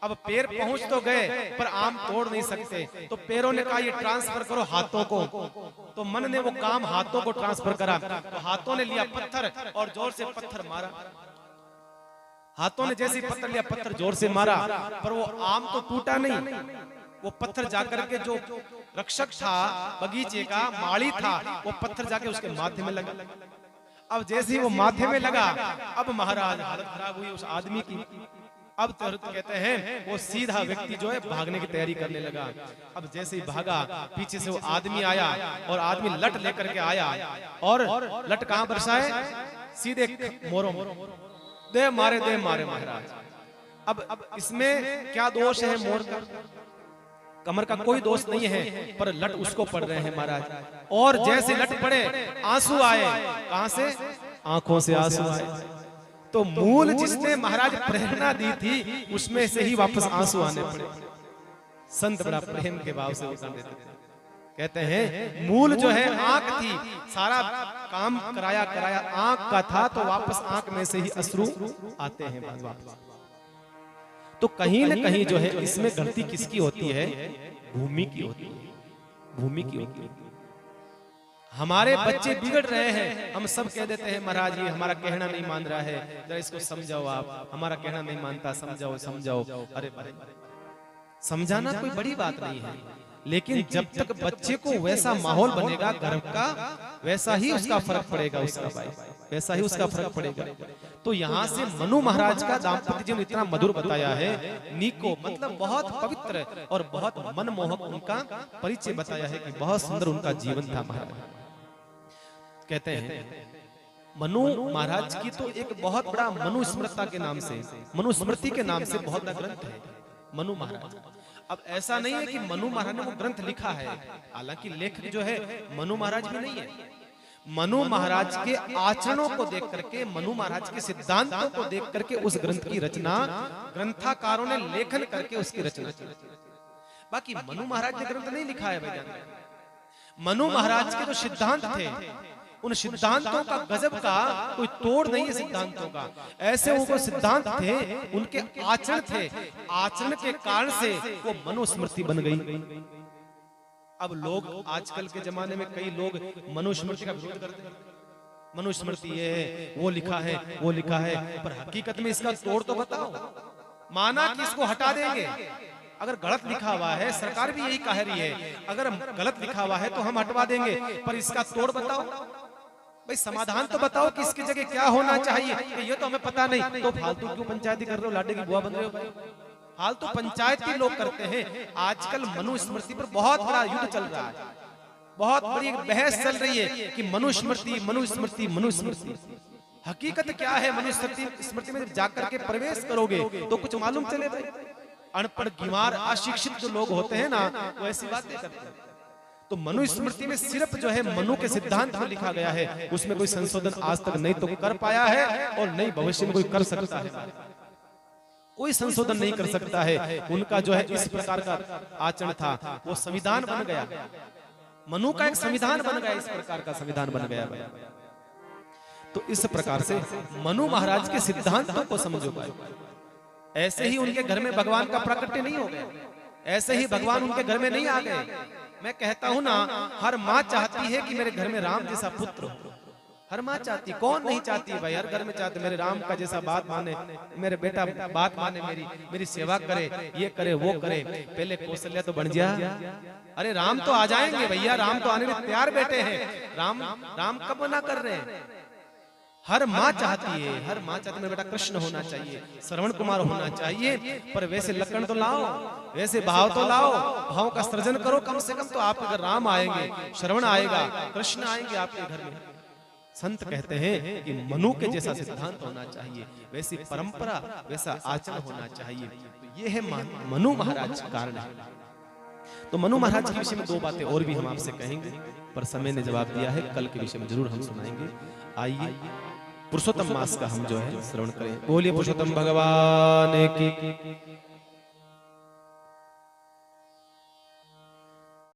Speaker 1: अब पैर पहुंच तो गए पर आम तोड़ नहीं सकते, तो पैरों ने कहा ये ट्रांसफर करो हाथों को। तो मन ने वो काम हाथों को ट्रांसफर करा, तो हाथों ने लिया पत्थर और जोर से पत्थर मारा। हाथों ने जैसे पत्थर लिया, पत्थर जोर से मारा, पर वो आम तो टूटा नहीं। वो पत्थर जाकर के जो रक्षक था बगीचे का, माली था, वो पत्थर जाके उसके माथे में लगा। अब जैसे ही वो माथे में लगा, अब महाराज हालत खराब हुई उस आदमी की। अब तो कहते हैं वो सीधा व्यक्ति जो है भागने की तैयारी करने लगा। अब जैसे ही भागा, पीछे से वो आदमी आया और आदमी लट लेकर के आया, और लट कहां बरसाए? सीधे मोरों दे मारे महाराज। अब इसमें क्या दोष है? मोर का, कमर का कोई दोष नहीं है, पर लट उसको पड़ रहे हैं महाराज। और जैसे लट पड़े आंसू आए, कहां से? आंखों से आंसू आए। तो मूल जिसने महाराज प्रेरणा दी थी उसमें से ही वापस आंसू आने पड़े। संत बड़ा प्रेम के भाव से उत्तर देते थे। कहते हैं मूल जो है आंख थी, सारा काम कराया आंख का था, तो वापस आंख में से ही अश्रु आते हैं वापस। तो कहीं न कहीं जो है इसमें गलती किसकी होती है? भूमि की होती है, भूमि की होती है। हमारे बच्चे बिगड़ रहे हैं, हम सब कह देते हैं महाराज ये हमारा कहना नहीं मान रहा है, जरा इसको समझाओ, आप हमारा कहना नहीं मानता, समझाओ। अरे समझाना कोई बड़ी बात नहीं है, लेकिन जब तक बच्चे को वैसा माहौल बनेगा घर का, वैसा ही उसका फर्क पड़ेगा, उसका भाई वैसा ही उसका फर्क पड़ेगा। तो यहाँ से मनु महाराज का दाम्पत्य जीवन इतना मधुर बताया है, नीको मतलब बहुत पवित्र और बहुत मनमोहक उनका परिचय बताया है कि बहुत सुंदर उनका जीवन था महाराज। कहते हैं मनु महाराज की तो एक बहुत बड़ा मनुस्मृति के नाम से, मनुस्मृति के नाम से बहुत बड़ा ग्रंथ है मनु महाराज। अब ऐसा नहीं है कि मनु महाराज ने वो ग्रंथ लिखा है, हालांकि लेखक जो है मनु महाराज भी नहीं है। मनु महाराज के आचरणों को देख करके, मनु महाराज के सिद्धांतों को देख करके उस ग्रंथ की रचना ग्रंथकारों ने लेखन करके उसकी रचना की। बाकी मनु महाराज ने ग्रंथ नहीं लिखा है भाई। मनु महाराज के जो सिद्धांत थे, उन सिद्धांतों का गजब का कोई तोड़ नहीं है सिद्धांतों का। ऐसे उनको सिद्धांत थे, उनके आचरण थे, आचरण के कारण से वो मनुस्मृति बन गई। अब लोग आजकल के जमाने में कई लोग मनुस्मृति का विरोध करते हैं, मनुस्मृति ये है, वो लिखा है, वो लिखा है, पर हकीकत में इसका तोड़ तो बताओ। माना कि इसको हटा देंगे, अगर गलत लिखा हुआ है, सरकार भी यही कह रही है, अगर गलत लिखा हुआ है तो हम हटवा देंगे, पर इसका तोड़ बताओ भाई, समाधान तो बताओ कि इसकी जगह क्या होना चाहिए। ये तो हमें पता नहीं, तो फालतू क्यों पंचायती कर रहे हो, लाडे की बुआ बन रहे हो भाई? फालतू पंचायती लोग करते हैं। आजकल मनुस्मृति पर बहुत बड़ा युद्ध चल रहा है, बहुत बड़ी बहस चल रही है कि मनुस्मृति मनुस्मृति मनुस्मृति। हकीकत क्या है? मनुस्मृति में जाकर के प्रवेश करोगे तो कुछ मालूम चले भाई। अनपढ़ गीवार अशिक्षित जो लोग होते हैं ना, वो ऐसी बातें करते हैं। तो मनुस्मृति में सिर्फ जो है मनु के सिद्धांत में लिखा गया है, उसमें कोई संशोधन आज तक नहीं तो कर पाया है और नहीं भविष्य में कोई कर सकता है। कोई संशोधन नहीं कर सकता है। उनका जो है इस प्रकार का आचरण था, वो संविधान बन गया, मनु का एक संविधान बन गया, इस प्रकार का संविधान बन गया। तो इस प्रकार से मनु महाराज के सिद्धांतों को समझो भाई। ऐसे ही उनके घर में भगवान का प्राकट्य नहीं हो गया, ऐसे ही भगवान उनके घर में नहीं आ गए। मैं कहता हूं ना, हर माँ चाहती है कि मेरे घर में राम जैसा पुत्र हो। हर माँ चाहती, कौन नहीं चाहती है भाई, हर घर में चाहते मेरे राम का जैसा बात माने, मेरे बेटा बात माने, मेरी सेवा करे, ये करे वो करे। पहले कौशल्या तो बन जा, अरे राम तो आ जाएंगे भैया, राम तो आने के तैयार बैठे हैं। राम कब मना कर रहे हैं? हर माँ चाहती है, हर माँ चाहती है मेरा बेटा कृष्ण होना चाहिए, श्रवण कुमार होना चाहिए। पर वैसे लक्षण तो लाओ, वैसे भाव तो लाओ, भाव का सृजन करो कम से कम। तो आपके घर राम आएंगे, श्रवण आएगा, कृष्ण आएंगे आपके घर में। संत कहते हैं कि मनु के जैसा सिद्धांत होना चाहिए, वैसी परंपरा, वैसा आचरण होना चाहिए। तो ये है मनु महाराज कारण है। तो मनु महाराज के विषय में दो बातें और भी हम आपसे कहेंगे, पर समय ने जवाब दिया है, कल के विषय में जरूर हम सुनाएंगे। आइए पुरुषोत्तम मास का हम जो है श्रवण करें। बोलिए पुरुषोत्तम भगवान की।